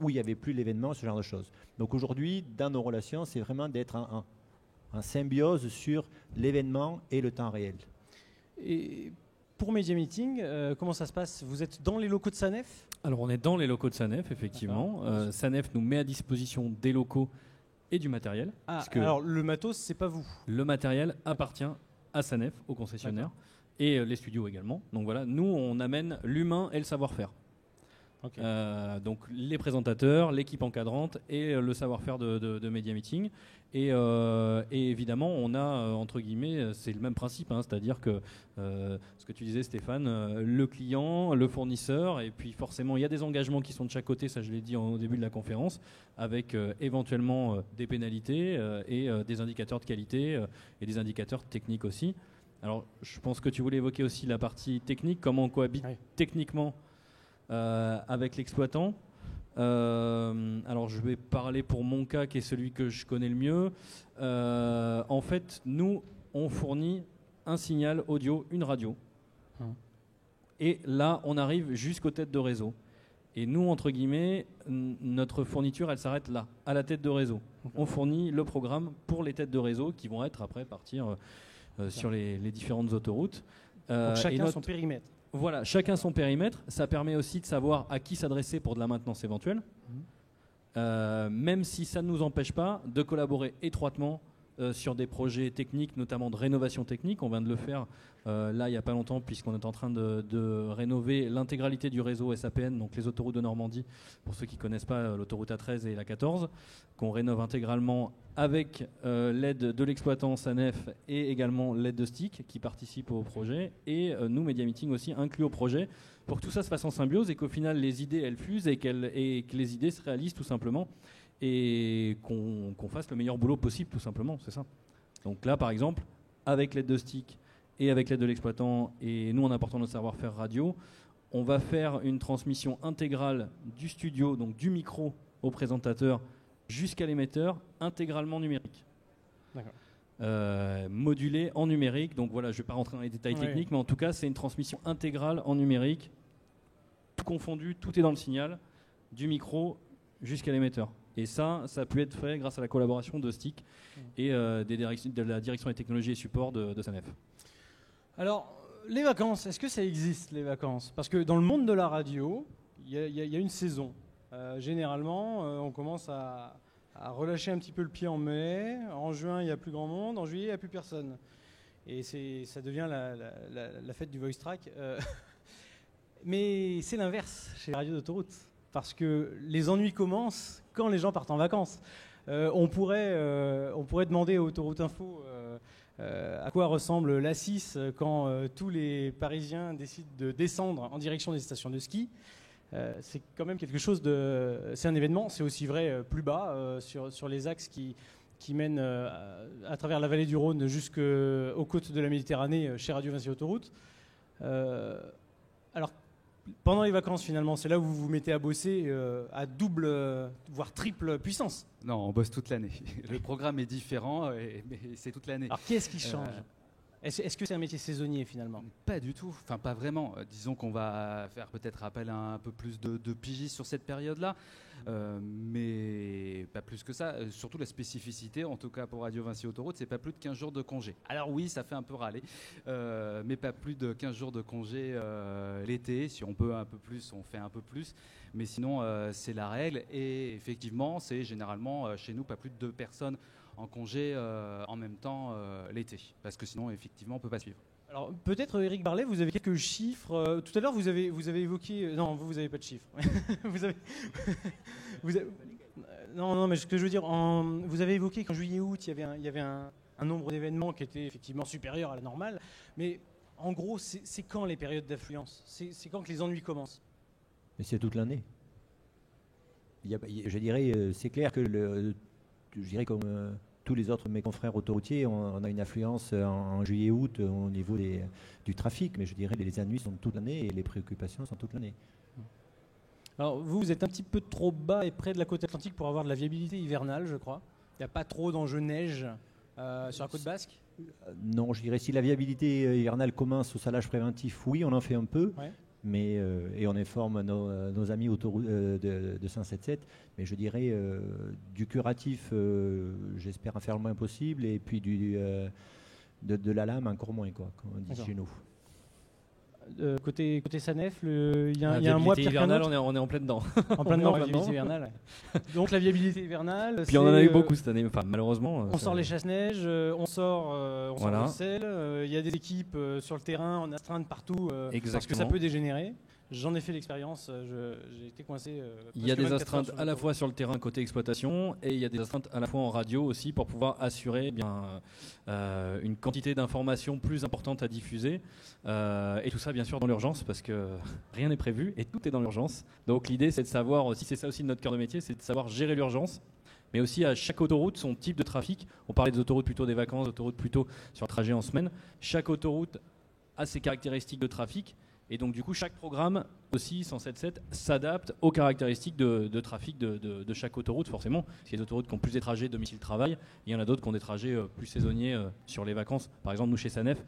Où il n'y avait plus l'événement, ce genre de choses. Donc aujourd'hui, dans nos relations, c'est vraiment d'être en symbiose sur l'événement et le temps réel. Et Pour Media Meeting, comment ça se passe? Vous êtes dans les locaux de Sanef? Alors on est dans les locaux de Sanef, effectivement. Sanef nous met à disposition des locaux et du matériel. Alors le matos, c'est pas vous? Le matériel appartient à Sanef, au concessionnaire, et les studios également. Donc voilà, nous on amène l'humain et le savoir-faire. Donc les présentateurs, l'équipe encadrante et le savoir-faire de Media Meeting. Et évidemment, on a, entre guillemets, c'est le même principe, hein, c'est-à-dire que ce que tu disais Stéphane, le client, le fournisseur, et puis forcément il y a des engagements qui sont de chaque côté, ça je l'ai dit au début de la conférence, avec éventuellement des pénalités et des indicateurs de qualité et des indicateurs techniques aussi. Alors je pense que tu voulais évoquer aussi la partie technique, comment on cohabite techniquement avec l'exploitant. Alors je vais parler pour mon cas qui est celui que je connais le mieux. En fait, nous, on fournit un signal audio, une radio. Et là, on arrive jusqu'aux têtes de réseau. Et nous, entre guillemets, notre fourniture, elle s'arrête là, à la tête de réseau. On fournit le programme pour les têtes de réseau qui vont être après partir sur les différentes autoroutes. Donc chacun son périmètre. Voilà, chacun son périmètre. Ça permet aussi de savoir à qui s'adresser pour de la maintenance éventuelle. Même si ça ne nous empêche pas de collaborer étroitement sur des projets techniques, notamment de rénovation technique. On vient de le faire là il n'y a pas longtemps, puisqu'on est en train de rénover l'intégralité du réseau SAPN, donc les autoroutes de Normandie, pour ceux qui ne connaissent pas l'autoroute A13 et la 14, qu'on rénove intégralement avec l'aide de l'exploitant Sanef et également l'aide de STIC qui participe au projet, et nous, Media Meeting aussi, inclus au projet, pour que tout ça se fasse en symbiose et qu'au final les idées elles fusent et que les idées se réalisent tout simplement, et qu'on fasse le meilleur boulot possible tout simplement, c'est ça. Donc là par exemple, avec l'aide de STIC et avec l'aide de l'exploitant, et nous en apportant notre savoir-faire radio, on va faire une transmission intégrale du studio, donc du micro au présentateur jusqu'à l'émetteur, intégralement numérique. Modulé en numérique, donc voilà, je ne vais pas rentrer dans les détails techniques, mais en tout cas c'est une transmission intégrale en numérique, tout confondu, tout est dans le signal, du micro jusqu'à l'émetteur. Et ça a pu être fait grâce à la collaboration de STIC et de la direction des technologies et supports de Sanef. Alors, les vacances, est-ce que ça existe, les vacances? Parce que dans le monde de la radio, il y a une saison. Généralement, on commence à relâcher un petit peu le pied en mai. En juin, il n'y a plus grand monde. En juillet, il n'y a plus personne. Et ça devient la fête du voice track. Mais c'est l'inverse chez les radios d'autoroute. Parce que les ennuis commencent quand les gens partent en vacances. On pourrait demander à Autoroute Info à quoi ressemble l'A6 quand tous les Parisiens décident de descendre en direction des stations de ski. C'est quand même quelque chose de... C'est un événement, c'est aussi vrai plus bas, sur les axes qui mènent à travers la vallée du Rhône jusqu'aux côtes de la Méditerranée chez Radio Vinci Autoroute. Alors, pendant les vacances, finalement, c'est là où vous vous mettez à bosser à double, voire triple puissance. Non, on bosse toute l'année. Le programme est différent, mais c'est toute l'année. Alors, qu'est-ce qui change ? Est-ce que c'est un métier saisonnier, finalement ? Pas du tout, enfin pas vraiment. Disons qu'on va faire peut-être appel à un peu plus de pigistes sur cette période-là, mais pas plus que ça. Surtout la spécificité, en tout cas pour Radio Vinci Autoroute, c'est pas plus de 15 jours de congé. Alors oui, ça fait un peu râler, mais pas plus de 15 jours de congé l'été. Si on peut un peu plus, on fait un peu plus, mais sinon c'est la règle. Et effectivement, c'est généralement chez nous pas plus de 2 personnes en congé en même temps l'été, parce que sinon effectivement on peut pas suivre. Alors peut-être Éric Barlet, vous avez quelques chiffres. Tout à l'heure vous avez évoqué, non vous n'avez pas de chiffres. Non, mais ce que je veux dire, vous avez évoqué qu'en juillet-août il y avait un nombre d'événements qui était effectivement supérieur à la normale, mais en gros c'est quand les périodes d'affluence, c'est quand que les ennuis commencent? Mais c'est toute l'année. Je dirais, c'est clair que je dirais comme tous les autres mes confrères autoroutiers, on a une affluence en juillet-août au niveau du trafic, mais je dirais les ennuis sont toute l'année et les préoccupations sont toute l'année. Alors vous êtes un petit peu trop bas et près de la côte atlantique pour avoir de la viabilité hivernale, je crois. Il n'y a pas trop d'enjeux neige sur la côte basque? Non, je dirais si la viabilité hivernale commence au salage préventif, oui, on en fait un peu. Ouais. Mais, et on informe nos amis de 177, mais je dirais du curatif, j'espère en faire le moins possible, et puis de la lame encore moins, quoi, comme on dit chez nous. Côté SANEF, il y a un mois pire qu'un hivernale, autre. on est en plein dedans. En plein dedans, la viabilité hivernale. Ouais. Donc la viabilité hivernale. Puis on en a eu beaucoup cette année, enfin malheureusement. On sort les chasse-neige, on sort le sel. Il y a des équipes sur le terrain en astreinte partout parce que ça peut dégénérer. J'en ai fait l'expérience, j'ai été coincé. Il y a des astreintes à la fois sur le terrain côté exploitation et il y a des astreintes à la fois en radio aussi pour pouvoir assurer une quantité d'informations plus importante à diffuser. Et tout ça bien sûr dans l'urgence parce que rien n'est prévu et tout est dans l'urgence. Donc l'idée c'est de savoir, si c'est ça aussi notre cœur de métier, c'est de savoir gérer l'urgence. Mais aussi à chaque autoroute, son type de trafic. On parlait des autoroutes plutôt des vacances, d'autoroutes plutôt sur trajet en semaine. Chaque autoroute a ses caractéristiques de trafic. Et donc du coup, chaque programme aussi, 107.7, s'adapte aux caractéristiques de trafic de chaque autoroute, forcément. Il y a des autoroutes qui ont plus des trajets domicile-travail, il y en a d'autres qui ont des trajets plus saisonniers sur les vacances. Par exemple, nous chez SANEF,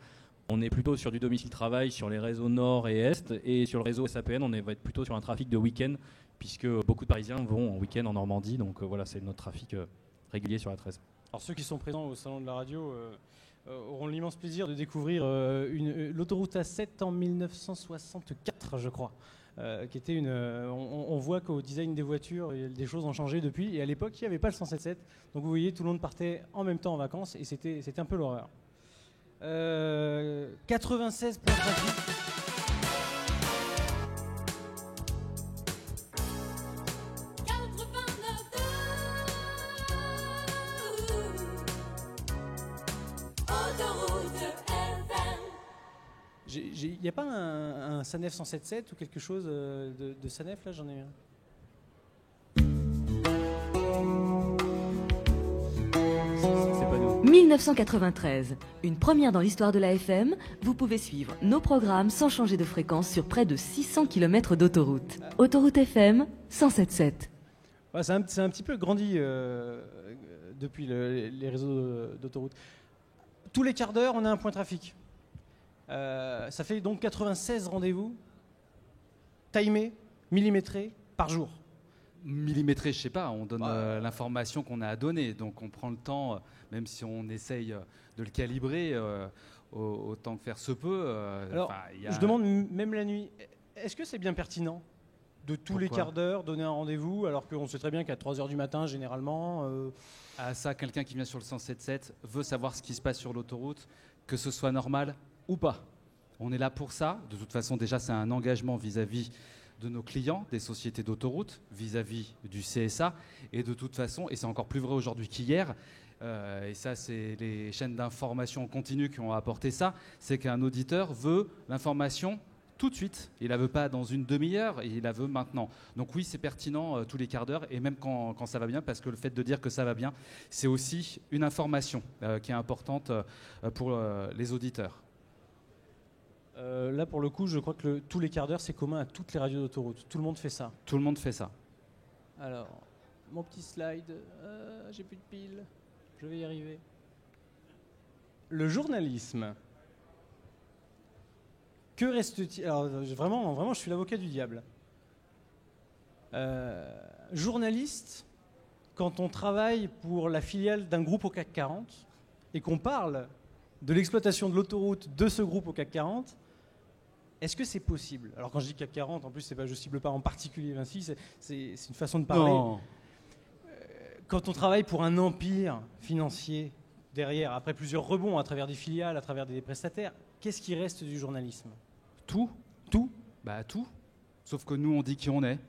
on est plutôt sur du domicile-travail sur les réseaux nord et est, et sur le réseau SAPN, on va être plutôt sur un trafic de week-end, puisque beaucoup de Parisiens vont en week-end en Normandie, donc voilà, c'est notre trafic régulier sur la 13. Alors ceux qui sont présents au Salon de la Radio auront l'immense plaisir de découvrir l'autoroute A7 en 1964, je crois. Qui était on voit qu'au design des voitures, des choses ont changé depuis. Et à l'époque, il n'y avait pas le 107.7. Donc vous voyez, tout le monde partait en même temps en vacances et c'était un peu l'horreur. 96 points de trafic. Il n'y a pas un SANEF 107.7 ou quelque chose de SANEF là, j'en ai un. C'est pas nous. 1993, une première dans l'histoire de la FM, vous pouvez suivre nos programmes sans changer de fréquence sur près de 600 km d'autoroute. Autoroute FM 107.7. Ouais, c'est un petit peu grandi depuis les réseaux d'autoroute. Tous les quarts d'heure, on a un point trafic. Ça fait donc 96 rendez-vous timés, millimétrés par jour. Millimétrés, je sais pas, on donne l'information qu'on a à donner, donc on prend le temps, même si on essaye de le calibrer autant que faire se peut. Alors, je demande même la nuit, est-ce que c'est bien pertinent de tous les quarts d'heure donner un rendez-vous alors qu'on sait très bien qu'à 3h du matin généralement ça, quelqu'un qui vient sur le 107.7 veut savoir ce qui se passe sur l'autoroute, que ce soit normal ou pas. On est là pour ça. De toute façon, déjà, c'est un engagement vis-à-vis de nos clients, des sociétés d'autoroute, vis-à-vis du CSA. Et de toute façon, et c'est encore plus vrai aujourd'hui qu'hier, et ça, c'est les chaînes d'information continue qui ont apporté ça, c'est qu'un auditeur veut l'information tout de suite. Il la veut pas dans une demi-heure, il la veut maintenant. Donc oui, c'est pertinent tous les quarts d'heure, et même quand ça va bien, parce que le fait de dire que ça va bien, c'est aussi une information qui est importante pour les auditeurs. Là, pour le coup, je crois que tous les quarts d'heure, c'est commun à toutes les radios d'autoroute. Tout le monde fait ça. Tout le monde fait ça. Alors, mon petit slide, j'ai plus de piles, je vais y arriver. Le journalisme. Que reste-t-il ? Alors, vraiment, je suis l'avocat du diable. Journaliste, quand on travaille pour la filiale d'un groupe au CAC 40 et qu'on parle de l'exploitation de l'autoroute de ce groupe au CAC 40, est-ce que c'est possible ? Alors quand je dis CAC 40, en plus, je ne cible pas en particulier Vinci, c'est une façon de parler. Non. Quand on travaille pour un empire financier derrière, après plusieurs rebonds à travers des filiales, à travers des prestataires, qu'est-ce qui reste du journalisme ? Tout. Tout ? Bah tout. Sauf que nous, on dit qui on est.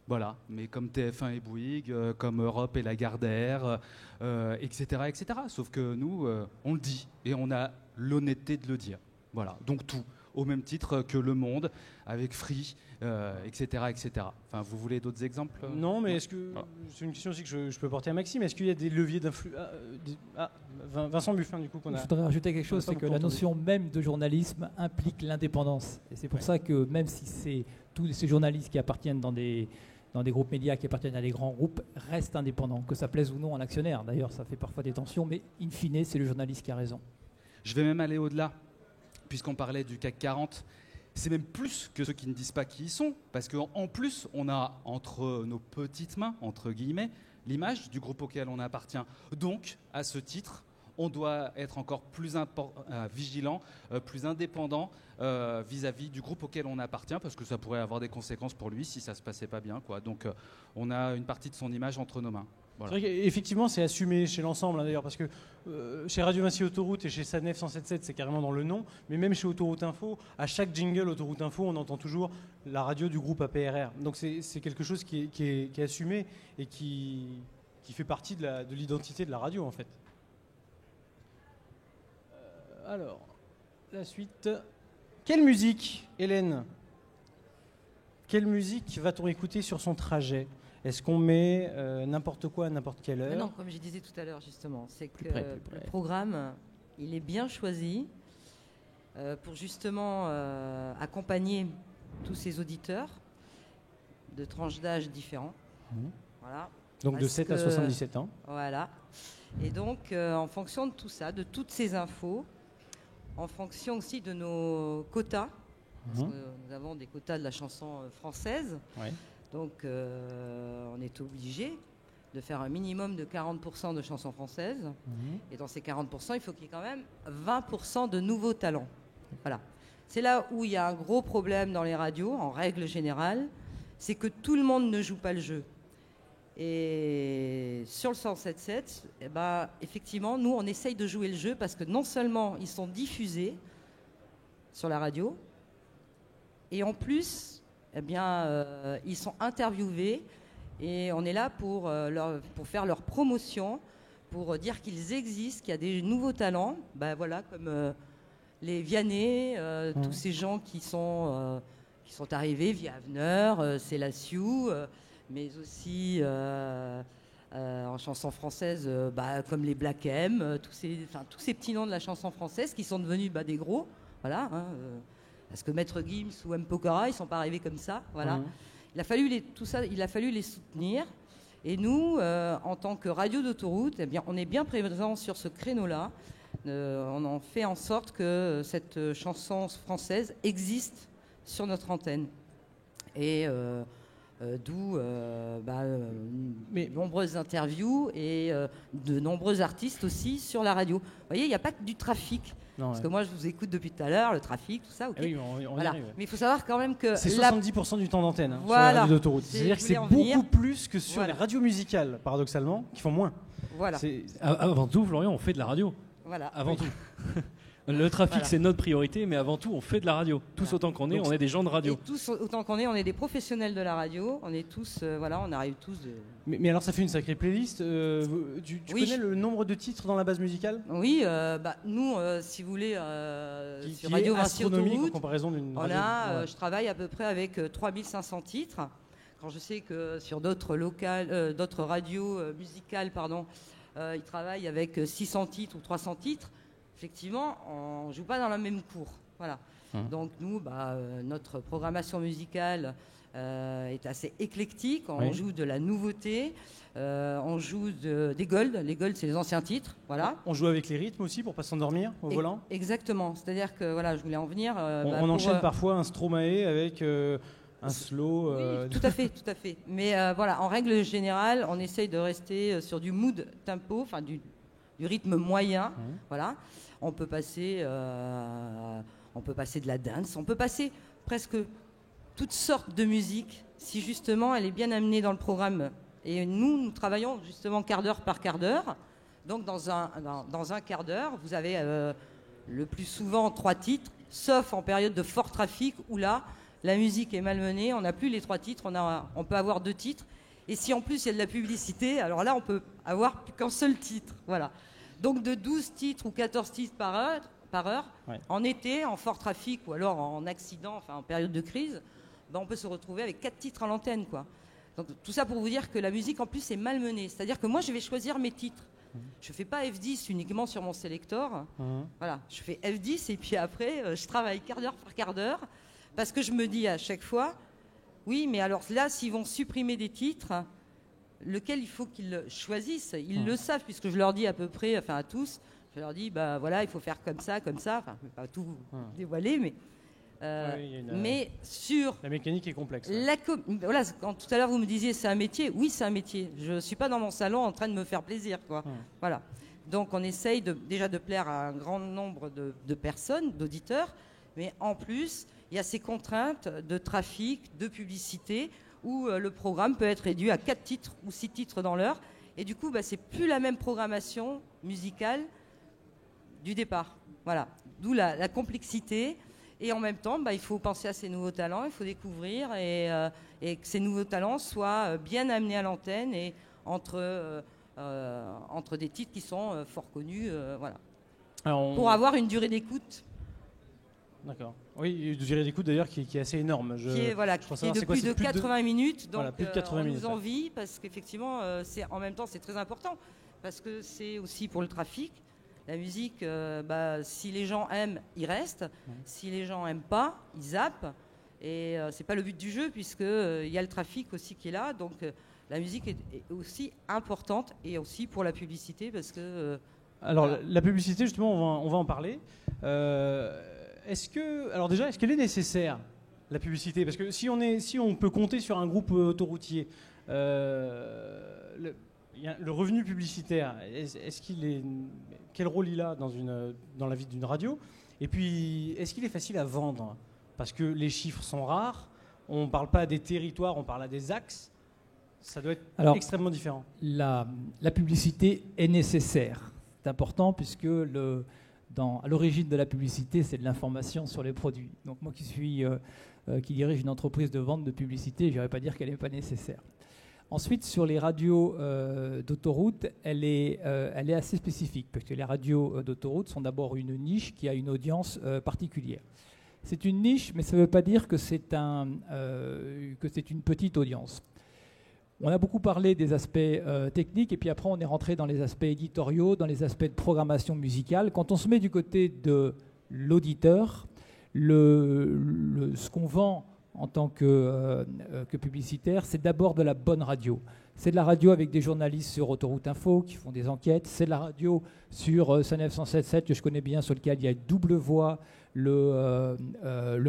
Voilà. Mais comme TF1 et Bouygues, comme Europe et Lagardère, etc., etc. Sauf que nous, on le dit. Et on a l'honnêteté de le dire. Voilà. Donc tout. Au même titre que Le Monde, avec Free, etc., etc. Enfin, vous voulez d'autres exemples ? Non, mais est-ce que... C'est une question aussi que je peux porter à Maxime. Est-ce qu'il y a des leviers d'influence ? Vincent Buffin, du coup, qu'on a... Je voudrais rajouter quelque chose, c'est que la notion même de journalisme implique l'indépendance. Et c'est pour ça que même si c'est tous ces journalistes qui appartiennent dans des groupes médias, qui appartiennent à des grands groupes, restent indépendants, que ça plaise ou non à l'actionnaire. D'ailleurs, ça fait parfois des tensions, mais in fine, c'est le journaliste qui a raison. Je vais même aller au-delà. Puisqu'on parlait du CAC 40, c'est même plus que ceux qui ne disent pas qui ils sont, parce qu'en plus, on a entre nos petites mains, entre guillemets, l'image du groupe auquel on appartient. Donc, à ce titre, on doit être encore plus vigilant, plus indépendant vis-à-vis du groupe auquel on appartient, parce que ça pourrait avoir des conséquences pour lui si ça se passait pas bien, quoi. Donc on a une partie de son image entre nos mains. Voilà. C'est vrai qu'effectivement, c'est assumé chez l'ensemble, d'ailleurs, parce que chez Radio Vinci Autoroute et chez Sanef 107.7, c'est carrément dans le nom, mais même chez Autoroute Info, à chaque jingle Autoroute Info, on entend toujours la radio du groupe APRR. Donc c'est quelque chose qui est assumé et qui fait partie de l'identité de la radio, en fait. Alors, la suite. Quelle musique, Hélène? Quelle musique va-t-on écouter sur son trajet? Est-ce qu'on met n'importe quoi à n'importe quelle heure? Non, comme je disais tout à l'heure, justement, c'est que le programme, il est bien choisi pour justement accompagner tous ces auditeurs de tranches d'âge différents. Voilà. Donc de 7 à 77 ans. Voilà. Et donc, en fonction de tout ça, de toutes ces infos, en fonction aussi de nos quotas, parce que nous avons des quotas de la chanson française. Ouais. Donc, on est obligé de faire un minimum de 40% de chansons françaises. Et dans ces 40%, il faut qu'il y ait quand même 20% de nouveaux talents. Voilà. C'est là où il y a un gros problème dans les radios, en règle générale, c'est que tout le monde ne joue pas le jeu. Et sur le 107.7, eh ben, effectivement, nous, on essaye de jouer le jeu parce que non seulement ils sont diffusés sur la radio, et en plus, eh bien, ils sont interviewés et on est là pour faire leur promotion, pour dire qu'ils existent, qu'il y a des nouveaux talents, ben voilà, comme les Vianney, tous ces gens qui sont arrivés via Aveneur, Célassiou, mais aussi en chanson française, comme les Black M, tous ces petits noms de la chanson française qui sont devenus des gros, voilà. Parce que Maître Gims ou M. Pokora, ils ne sont pas arrivés comme ça, voilà. Il a fallu les soutenir. Et nous, en tant que radio d'autoroute, eh bien, on est bien présents sur ce créneau-là. On en fait en sorte que cette chanson française existe sur notre antenne. Et d'où nombreuses interviews et de nombreux artistes aussi sur la radio. Vous voyez, il n'y a pas que du trafic. Non, parce que moi, je vous écoute depuis tout à l'heure, le trafic, tout ça. Okay. Oui, on y arrive. Mais il faut savoir quand même que... C'est 70% du temps d'antenne voilà. sur la radio d'autoroute. C'est-à-dire que c'est beaucoup plus que sur les radios musicales, paradoxalement, qui font moins. Voilà. Avant tout, Florian, on fait de la radio. Voilà. Avant tout. Le trafic, c'est notre priorité, mais avant tout, on fait de la radio. Tous autant qu'on est, on est des gens de radio. Et tous autant qu'on est, on est des professionnels de la radio. On est tous, on arrive tous de... Mais alors, ça fait une sacrée playlist. Tu connais le nombre de titres dans la base musicale? Oui, nous, si vous voulez, sur Radio Vinci Autoroute, en comparaison d'une radio. Je travaille à peu près avec 3500 titres. Quand je sais que sur d'autres radios musicales, ils travaillent avec 600 titres ou 300 titres. Effectivement, on ne joue pas dans la même cour. Voilà. Donc nous, notre programmation musicale est assez éclectique. On joue de la nouveauté, on joue des golds. Les golds, c'est les anciens titres. Voilà. On joue avec les rythmes aussi pour ne pas s'endormir au volant. Exactement. C'est-à-dire que je voulais en venir. On enchaîne parfois un Stromae avec un slow. Oui, tout à fait. Mais en règle générale, on essaye de rester sur du mood tempo, enfin du rythme moyen. Voilà. On peut passer de la dance, on peut passer presque toutes sortes de musique si justement elle est bien amenée dans le programme. Et nous travaillons justement quart d'heure par quart d'heure. Donc dans un quart d'heure, vous avez le plus souvent 3 titres, sauf en période de fort trafic où là, la musique est malmenée, on n'a plus les 3 titres, on peut avoir 2 titres. Et si en plus il y a de la publicité, alors là on peut avoir plus qu'un seul titre. Voilà. Donc de 12 titres ou 14 titres par heure, en été, en fort trafic ou alors en accident, en période de crise, on peut se retrouver avec 4 titres à l'antenne, quoi. Donc tout ça pour vous dire que la musique en plus est malmenée. C'est-à-dire que moi je vais choisir mes titres. Je ne fais pas F10 uniquement sur mon sélecteur. Voilà, je fais F10 et puis après je travaille quart d'heure par quart d'heure parce que je me dis à chaque fois, oui mais alors là s'ils vont supprimer des titres, lequel il faut qu'ils choisissent. Ils le savent puisque je leur dis à peu près, à tous, je leur dis il faut faire comme ça, je ne vais pas tout dévoiler, mais sur la mécanique est complexe. Quand tout à l'heure vous me disiez c'est un métier, oui c'est un métier. Je suis pas dans mon salon en train de me faire plaisir, quoi. Voilà. Donc on essaye déjà de plaire à un grand nombre de personnes, d'auditeurs, mais en plus, il y a ces contraintes de trafic, de publicité, où le programme peut être réduit à 4 titres ou 6 titres dans l'heure. Et du coup, c'est plus la même programmation musicale du départ. Voilà, d'où la complexité. Et en même temps, il faut penser à ces nouveaux talents, il faut découvrir et que ces nouveaux talents soient bien amenés à l'antenne et entre des titres qui sont fort connus, voilà. Alors pour avoir une durée d'écoute. D'accord. Oui, une durée d'écoute d'ailleurs qui est assez énorme. Qui est de plus de 80 minutes, donc voilà, plus de 80 minutes, nous envie, parce qu'effectivement, en même temps, c'est très important, parce que c'est aussi pour le trafic. La musique, si les gens aiment, ils restent. Si les gens n'aiment pas, ils zappent. Et c'est pas le but du jeu, puisqu'il y a le trafic aussi qui est là. Donc la musique est aussi importante, et aussi pour la publicité, parce que... Alors la publicité, justement, on va en parler. Est-ce qu'elle est nécessaire, la publicité? Parce que si on peut compter sur un groupe autoroutier, le revenu publicitaire, quel rôle il a dans la vie d'une radio? Et puis, est-ce qu'il est facile à vendre? Parce que les chiffres sont rares, on ne parle pas des territoires, on parle à des axes. Ça doit être extrêmement différent. La publicité est nécessaire. C'est important puisque à l'origine de la publicité, c'est de l'information sur les produits. Donc moi qui dirige une entreprise de vente de publicité, je n'irais pas dire qu'elle n'est pas nécessaire. Ensuite, sur les radios d'autoroute, elle est assez spécifique, parce que les radios d'autoroute sont d'abord une niche qui a une audience particulière. C'est une niche, mais ça ne veut pas dire que c'est une petite audience. On a beaucoup parlé des aspects techniques, et puis après on est rentré dans les aspects éditoriaux, dans les aspects de programmation musicale. Quand on se met du côté de l'auditeur, ce qu'on vend en tant que publicitaire, c'est d'abord de la bonne radio. C'est de la radio avec des journalistes sur Autoroute Info qui font des enquêtes. C'est de la radio sur Sanef 107.7 que je connais bien, sur lequel il y a double voix le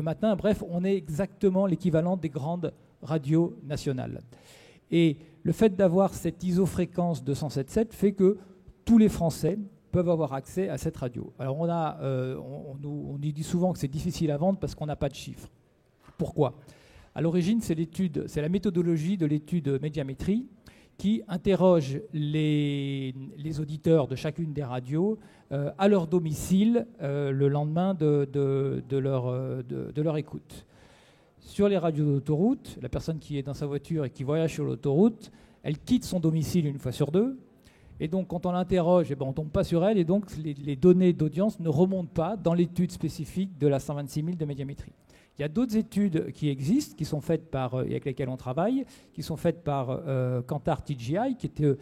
matin. Bref, on est exactement l'équivalent des grandes radios nationales. Et le fait d'avoir cette isofréquence de 107.7 fait que tous les Français peuvent avoir accès à cette radio. Alors on nous dit souvent que c'est difficile à vendre parce qu'on n'a pas de chiffres. Pourquoi? À l'origine, c'est la méthodologie de l'étude médiamétrie qui interroge les auditeurs de chacune des radios à leur domicile le lendemain de leur écoute. Sur les radios d'autoroute, la personne qui est dans sa voiture et qui voyage sur l'autoroute, elle quitte son domicile une fois sur deux. Et donc, quand on l'interroge, on ne tombe pas sur elle. Et donc, les données d'audience ne remontent pas dans l'étude spécifique de la 126 000 de médiamétrie. Il y a d'autres études qui existent, qui sont faites avec lesquelles on travaille, qui sont faites par Kantar TGI, qui ne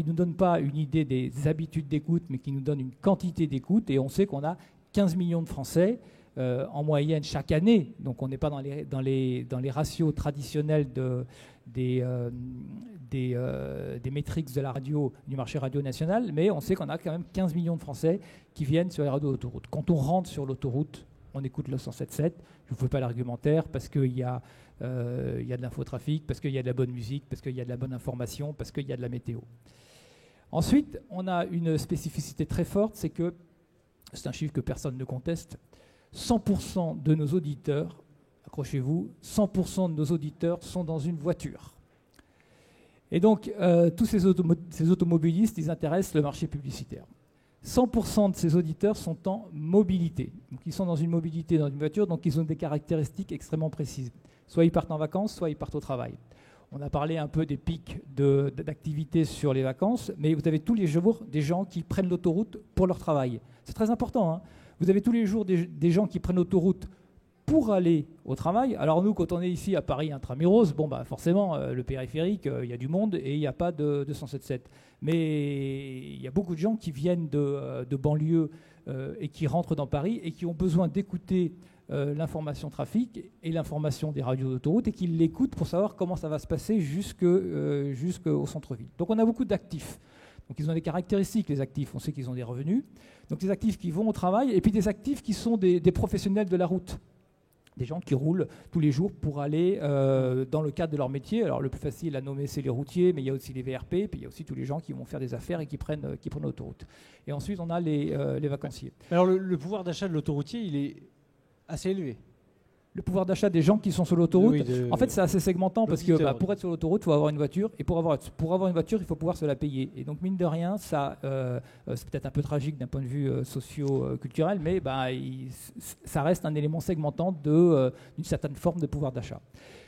nous donnent pas une idée des habitudes d'écoute, mais qui nous donnent une quantité d'écoute. Et on sait qu'on a 15 millions de Français en moyenne chaque année. Donc on n'est pas dans les ratios traditionnels des métriques de la radio, du marché radio national, mais on sait qu'on a quand même 15 millions de Français qui viennent sur les radios d'autoroute. Quand on rentre sur l'autoroute, on écoute le 107.7. Je ne vous fais pas l'argumentaire parce qu'il y a de l'infotrafic, parce qu'il y a de la bonne musique, parce qu'il y a de la bonne information, parce qu'il y a de la météo. Ensuite, on a une spécificité très forte, c'est que, c'est un chiffre que personne ne conteste, 100% de nos auditeurs, accrochez-vous, 100% de nos auditeurs sont dans une voiture. Et donc, tous ces automobilistes, ils intéressent le marché publicitaire. 100% de ces auditeurs sont en mobilité. Donc ils sont dans une mobilité, dans une voiture, donc ils ont des caractéristiques extrêmement précises. Soit ils partent en vacances, soit ils partent au travail. On a parlé un peu des pics d'activité sur les vacances, mais vous avez tous les jours des gens qui prennent l'autoroute pour leur travail. C'est très important, hein. Vous avez tous les jours des gens qui prennent l'autoroute pour aller au travail. Alors nous, quand on est ici à Paris intramuros, forcément, le périphérique, il y a du monde et il n'y a pas de 107.7. Mais il y a beaucoup de gens qui viennent de banlieue et qui rentrent dans Paris et qui ont besoin d'écouter l'information trafic et l'information des radios d'autoroute et qui l'écoutent pour savoir comment ça va se passer jusqu'au centre-ville. Donc on a beaucoup d'actifs. Donc ils ont des caractéristiques, les actifs. On sait qu'ils ont des revenus. Donc des actifs qui vont au travail et puis des actifs qui sont des professionnels de la route. Des gens qui roulent tous les jours pour aller dans le cadre de leur métier. Alors le plus facile à nommer, c'est les routiers, mais il y a aussi les VRP, puis il y a aussi tous les gens qui vont faire des affaires et qui prennent l'autoroute. Et ensuite, on a les vacanciers. Alors le pouvoir d'achat de l'autoroutier, il est assez élevé. Le pouvoir d'achat des gens qui sont sur l'autoroute, en fait, c'est assez segmentant parce que pour être sur l'autoroute, il faut avoir une voiture. Et pour avoir une voiture, il faut pouvoir se la payer. Et donc, mine de rien, ça, c'est peut-être un peu tragique d'un point de vue socio-culturel, mais ça reste un élément segmentant d'une certaine forme de pouvoir d'achat.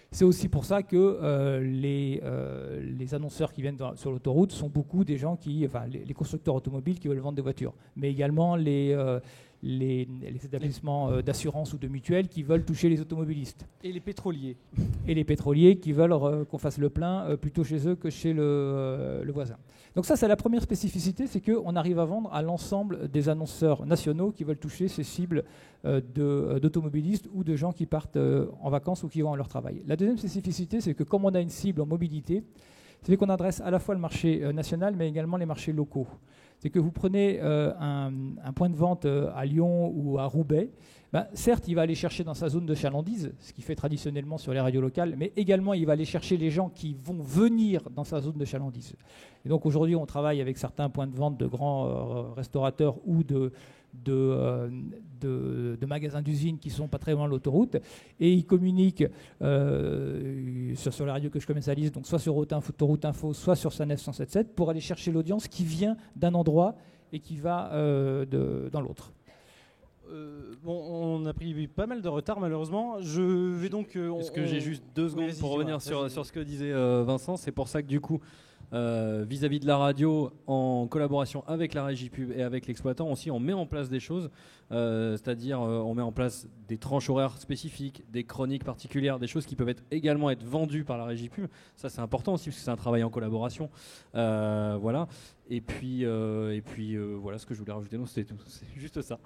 C'est aussi pour ça que les annonceurs qui viennent sur l'autoroute sont beaucoup des gens les constructeurs automobiles qui veulent vendre des voitures, mais également les établissements d'assurance ou de mutuelle qui veulent toucher les automobilistes. Et les pétroliers. Et les pétroliers qui veulent qu'on fasse le plein plutôt chez eux que chez le voisin. Donc ça, c'est la première spécificité, c'est qu'on arrive à vendre à l'ensemble des annonceurs nationaux qui veulent toucher ces cibles d'automobilistes ou de gens qui partent en vacances ou qui vont à leur travail. La deuxième spécificité, c'est que comme on a une cible en mobilité, c'est qu'on adresse à la fois le marché national, mais également les marchés locaux. C'est que vous prenez un point de vente à Lyon ou à Roubaix, certes, il va aller chercher dans sa zone de chalandise, ce qu'il fait traditionnellement sur les radios locales, mais également, il va aller chercher les gens qui vont venir dans sa zone de chalandise. Et donc, aujourd'hui, on travaille avec certains points de vente de grands restaurateurs ou de magasins d'usines qui sont pas très loin de l'autoroute, et ils communiquent sur la radio que je commercialise, donc soit sur Autoroute Info, soit sur Sanef 107.7, pour aller chercher l'audience qui vient d'un endroit et qui va dans l'autre. On a pris pas mal de retard malheureusement. Je vais donc. Est-ce que j'ai juste 2 secondes pour revenir sur ce que disait Vincent. C'est pour ça que du coup, vis-à-vis de la radio, en collaboration avec la régie pub et avec l'exploitant aussi, on met en place des choses. C'est-à-dire, on met en place des tranches horaires spécifiques, des chroniques particulières, des choses qui peuvent également être vendues par la régie pub. Ça, c'est important aussi parce que c'est un travail en collaboration. Voilà. Et puis voilà ce que je voulais rajouter. Non, c'était tout. C'est juste ça.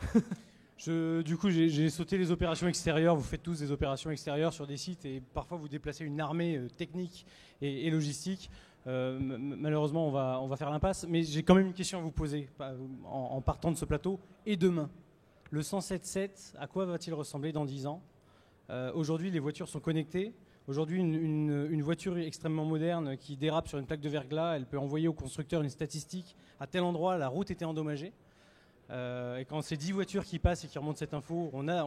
Du coup, j'ai sauté les opérations extérieures. Vous faites tous des opérations extérieures sur des sites et parfois vous déplacez une armée technique et logistique. Malheureusement, on va faire l'impasse, mais j'ai quand même une question à vous poser en partant de ce plateau. Et demain, le 107.7, à quoi va-t-il ressembler dans 10 ans ? Aujourd'hui, les voitures sont connectées. Aujourd'hui, une voiture extrêmement moderne qui dérape sur une plaque de verglas, elle peut envoyer au constructeur une statistique. À tel endroit, la route était endommagée. Et quand c'est 10 voitures qui passent et qui remontent cette info, on a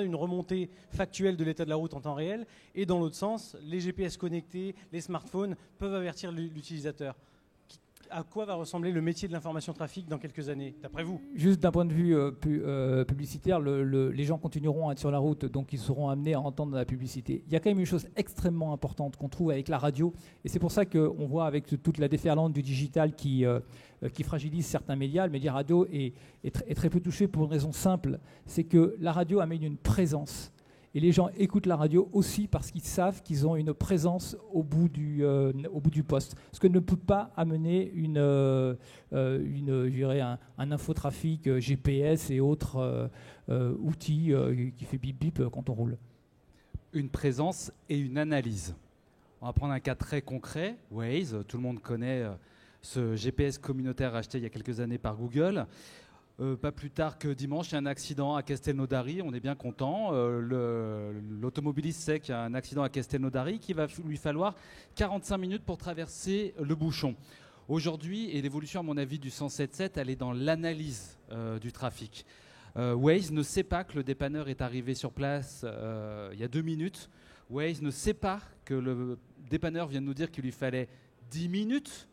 une remontée factuelle de l'état de la route en temps réel. Et dans l'autre sens, les GPS connectés, les smartphones peuvent avertir l'utilisateur. À quoi va ressembler le métier de l'information trafic dans quelques années, d'après vous ? Juste d'un point de vue publicitaire, les gens continueront à être sur la route, donc ils seront amenés à entendre la publicité. Il y a quand même une chose extrêmement importante qu'on trouve avec la radio, et c'est pour ça qu'on voit avec toute la déferlante du digital qui fragilise certains médias, le média radio est très peu touché pour une raison simple, c'est que la radio amène une présence. Et les gens écoutent la radio aussi parce qu'ils savent qu'ils ont une présence au bout du poste. Ce que ne peut pas amener un infotrafic GPS et autres outils qui fait bip bip quand on roule. Une présence et une analyse. On va prendre un cas très concret, Waze. Tout le monde connaît ce GPS communautaire acheté il y a quelques années par Google. Pas plus tard que dimanche, il y a un accident à Castelnaudary, on est bien content. L'automobiliste sait qu'il y a un accident à Castelnaudary, qu'il va lui falloir 45 minutes pour traverser le bouchon. Aujourd'hui, et l'évolution à mon avis du 107.7, elle est dans l'analyse du trafic. Waze ne sait pas que le dépanneur est arrivé sur place il y a 2 minutes. Waze ne sait pas que le dépanneur vient de nous dire qu'il lui fallait 10 minutes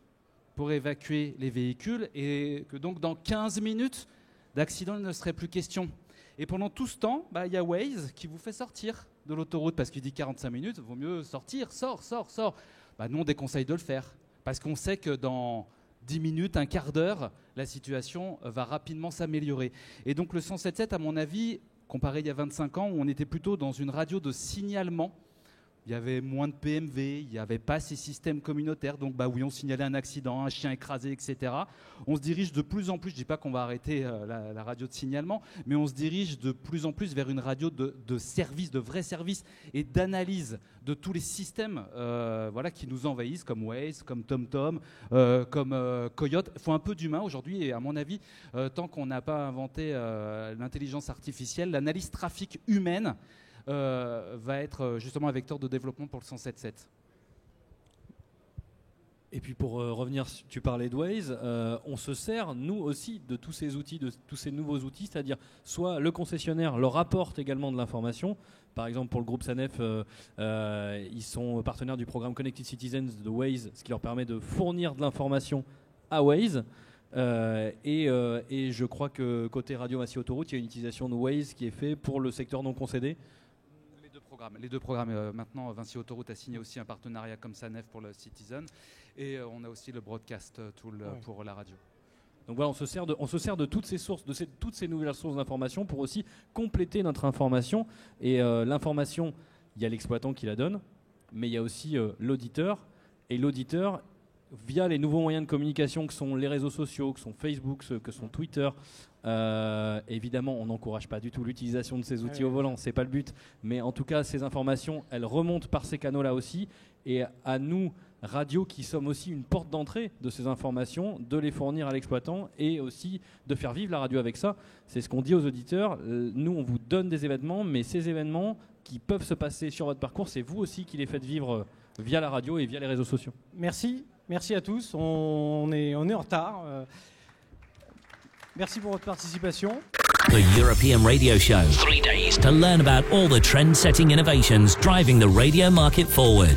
pour évacuer les véhicules et que donc dans 15 minutes d'accident il ne serait plus question. Et pendant tout ce temps, il y a Waze qui vous fait sortir de l'autoroute parce qu'il dit 45 minutes, il vaut mieux sortir, sors. Nous on déconseille de le faire parce qu'on sait que dans 10 minutes, un quart d'heure, la situation va rapidement s'améliorer. Et donc le 107.7, à mon avis, comparé il y a 25 ans, où on était plutôt dans une radio de signalement, il y avait moins de PMV, il n'y avait pas ces systèmes communautaires, donc oui, on signalait un accident, un chien écrasé, etc. On se dirige de plus en plus, je ne dis pas qu'on va arrêter la radio de signalement, mais on se dirige de plus en plus vers une radio de service, de vrai service et d'analyse de tous les systèmes qui nous envahissent, comme Waze, comme TomTom, comme Coyote. Il faut un peu d'humain aujourd'hui, et à mon avis, tant qu'on n'a pas inventé l'intelligence artificielle, l'analyse trafic humaine va être justement un vecteur de développement pour le 107.7. Et puis pour revenir, tu parlais de Waze, on se sert nous aussi de tous ces outils, de tous ces nouveaux outils, c'est-à-dire soit le concessionnaire leur apporte également de l'information. Par exemple pour le groupe SANEF, ils sont partenaires du programme Connected Citizens de Waze, ce qui leur permet de fournir de l'information à Waze. Et je crois que côté Radio Massy Autoroute, il y a une utilisation de Waze qui est faite pour le secteur non concédé. Les deux programmes. Maintenant, Vinci Autoroute a signé aussi un partenariat comme SANEF pour le Citizen, et on a aussi le broadcast tool pour la radio. Donc voilà, on se sert de toutes ces sources, toutes ces nouvelles sources d'information pour aussi compléter notre information. Et l'information, il y a l'exploitant qui la donne, mais il y a aussi l'auditeur. Et l'auditeur, via les nouveaux moyens de communication que sont les réseaux sociaux, que sont Facebook, que sont Twitter, évidemment, on n'encourage pas du tout l'utilisation de ces outils au volant, c'est pas le but. Mais en tout cas, ces informations, elles remontent par ces canaux-là aussi. Et à nous, radio, qui sommes aussi une porte d'entrée de ces informations, de les fournir à l'exploitant et aussi de faire vivre la radio avec ça. C'est ce qu'on dit aux auditeurs. Nous, on vous donne des événements, mais ces événements qui peuvent se passer sur votre parcours, c'est vous aussi qui les faites vivre via la radio et via les réseaux sociaux. Merci à tous. On est en retard. Merci pour votre participation. The European Radio Show. 3 days to learn about all the trend-setting innovations driving the radio market forward.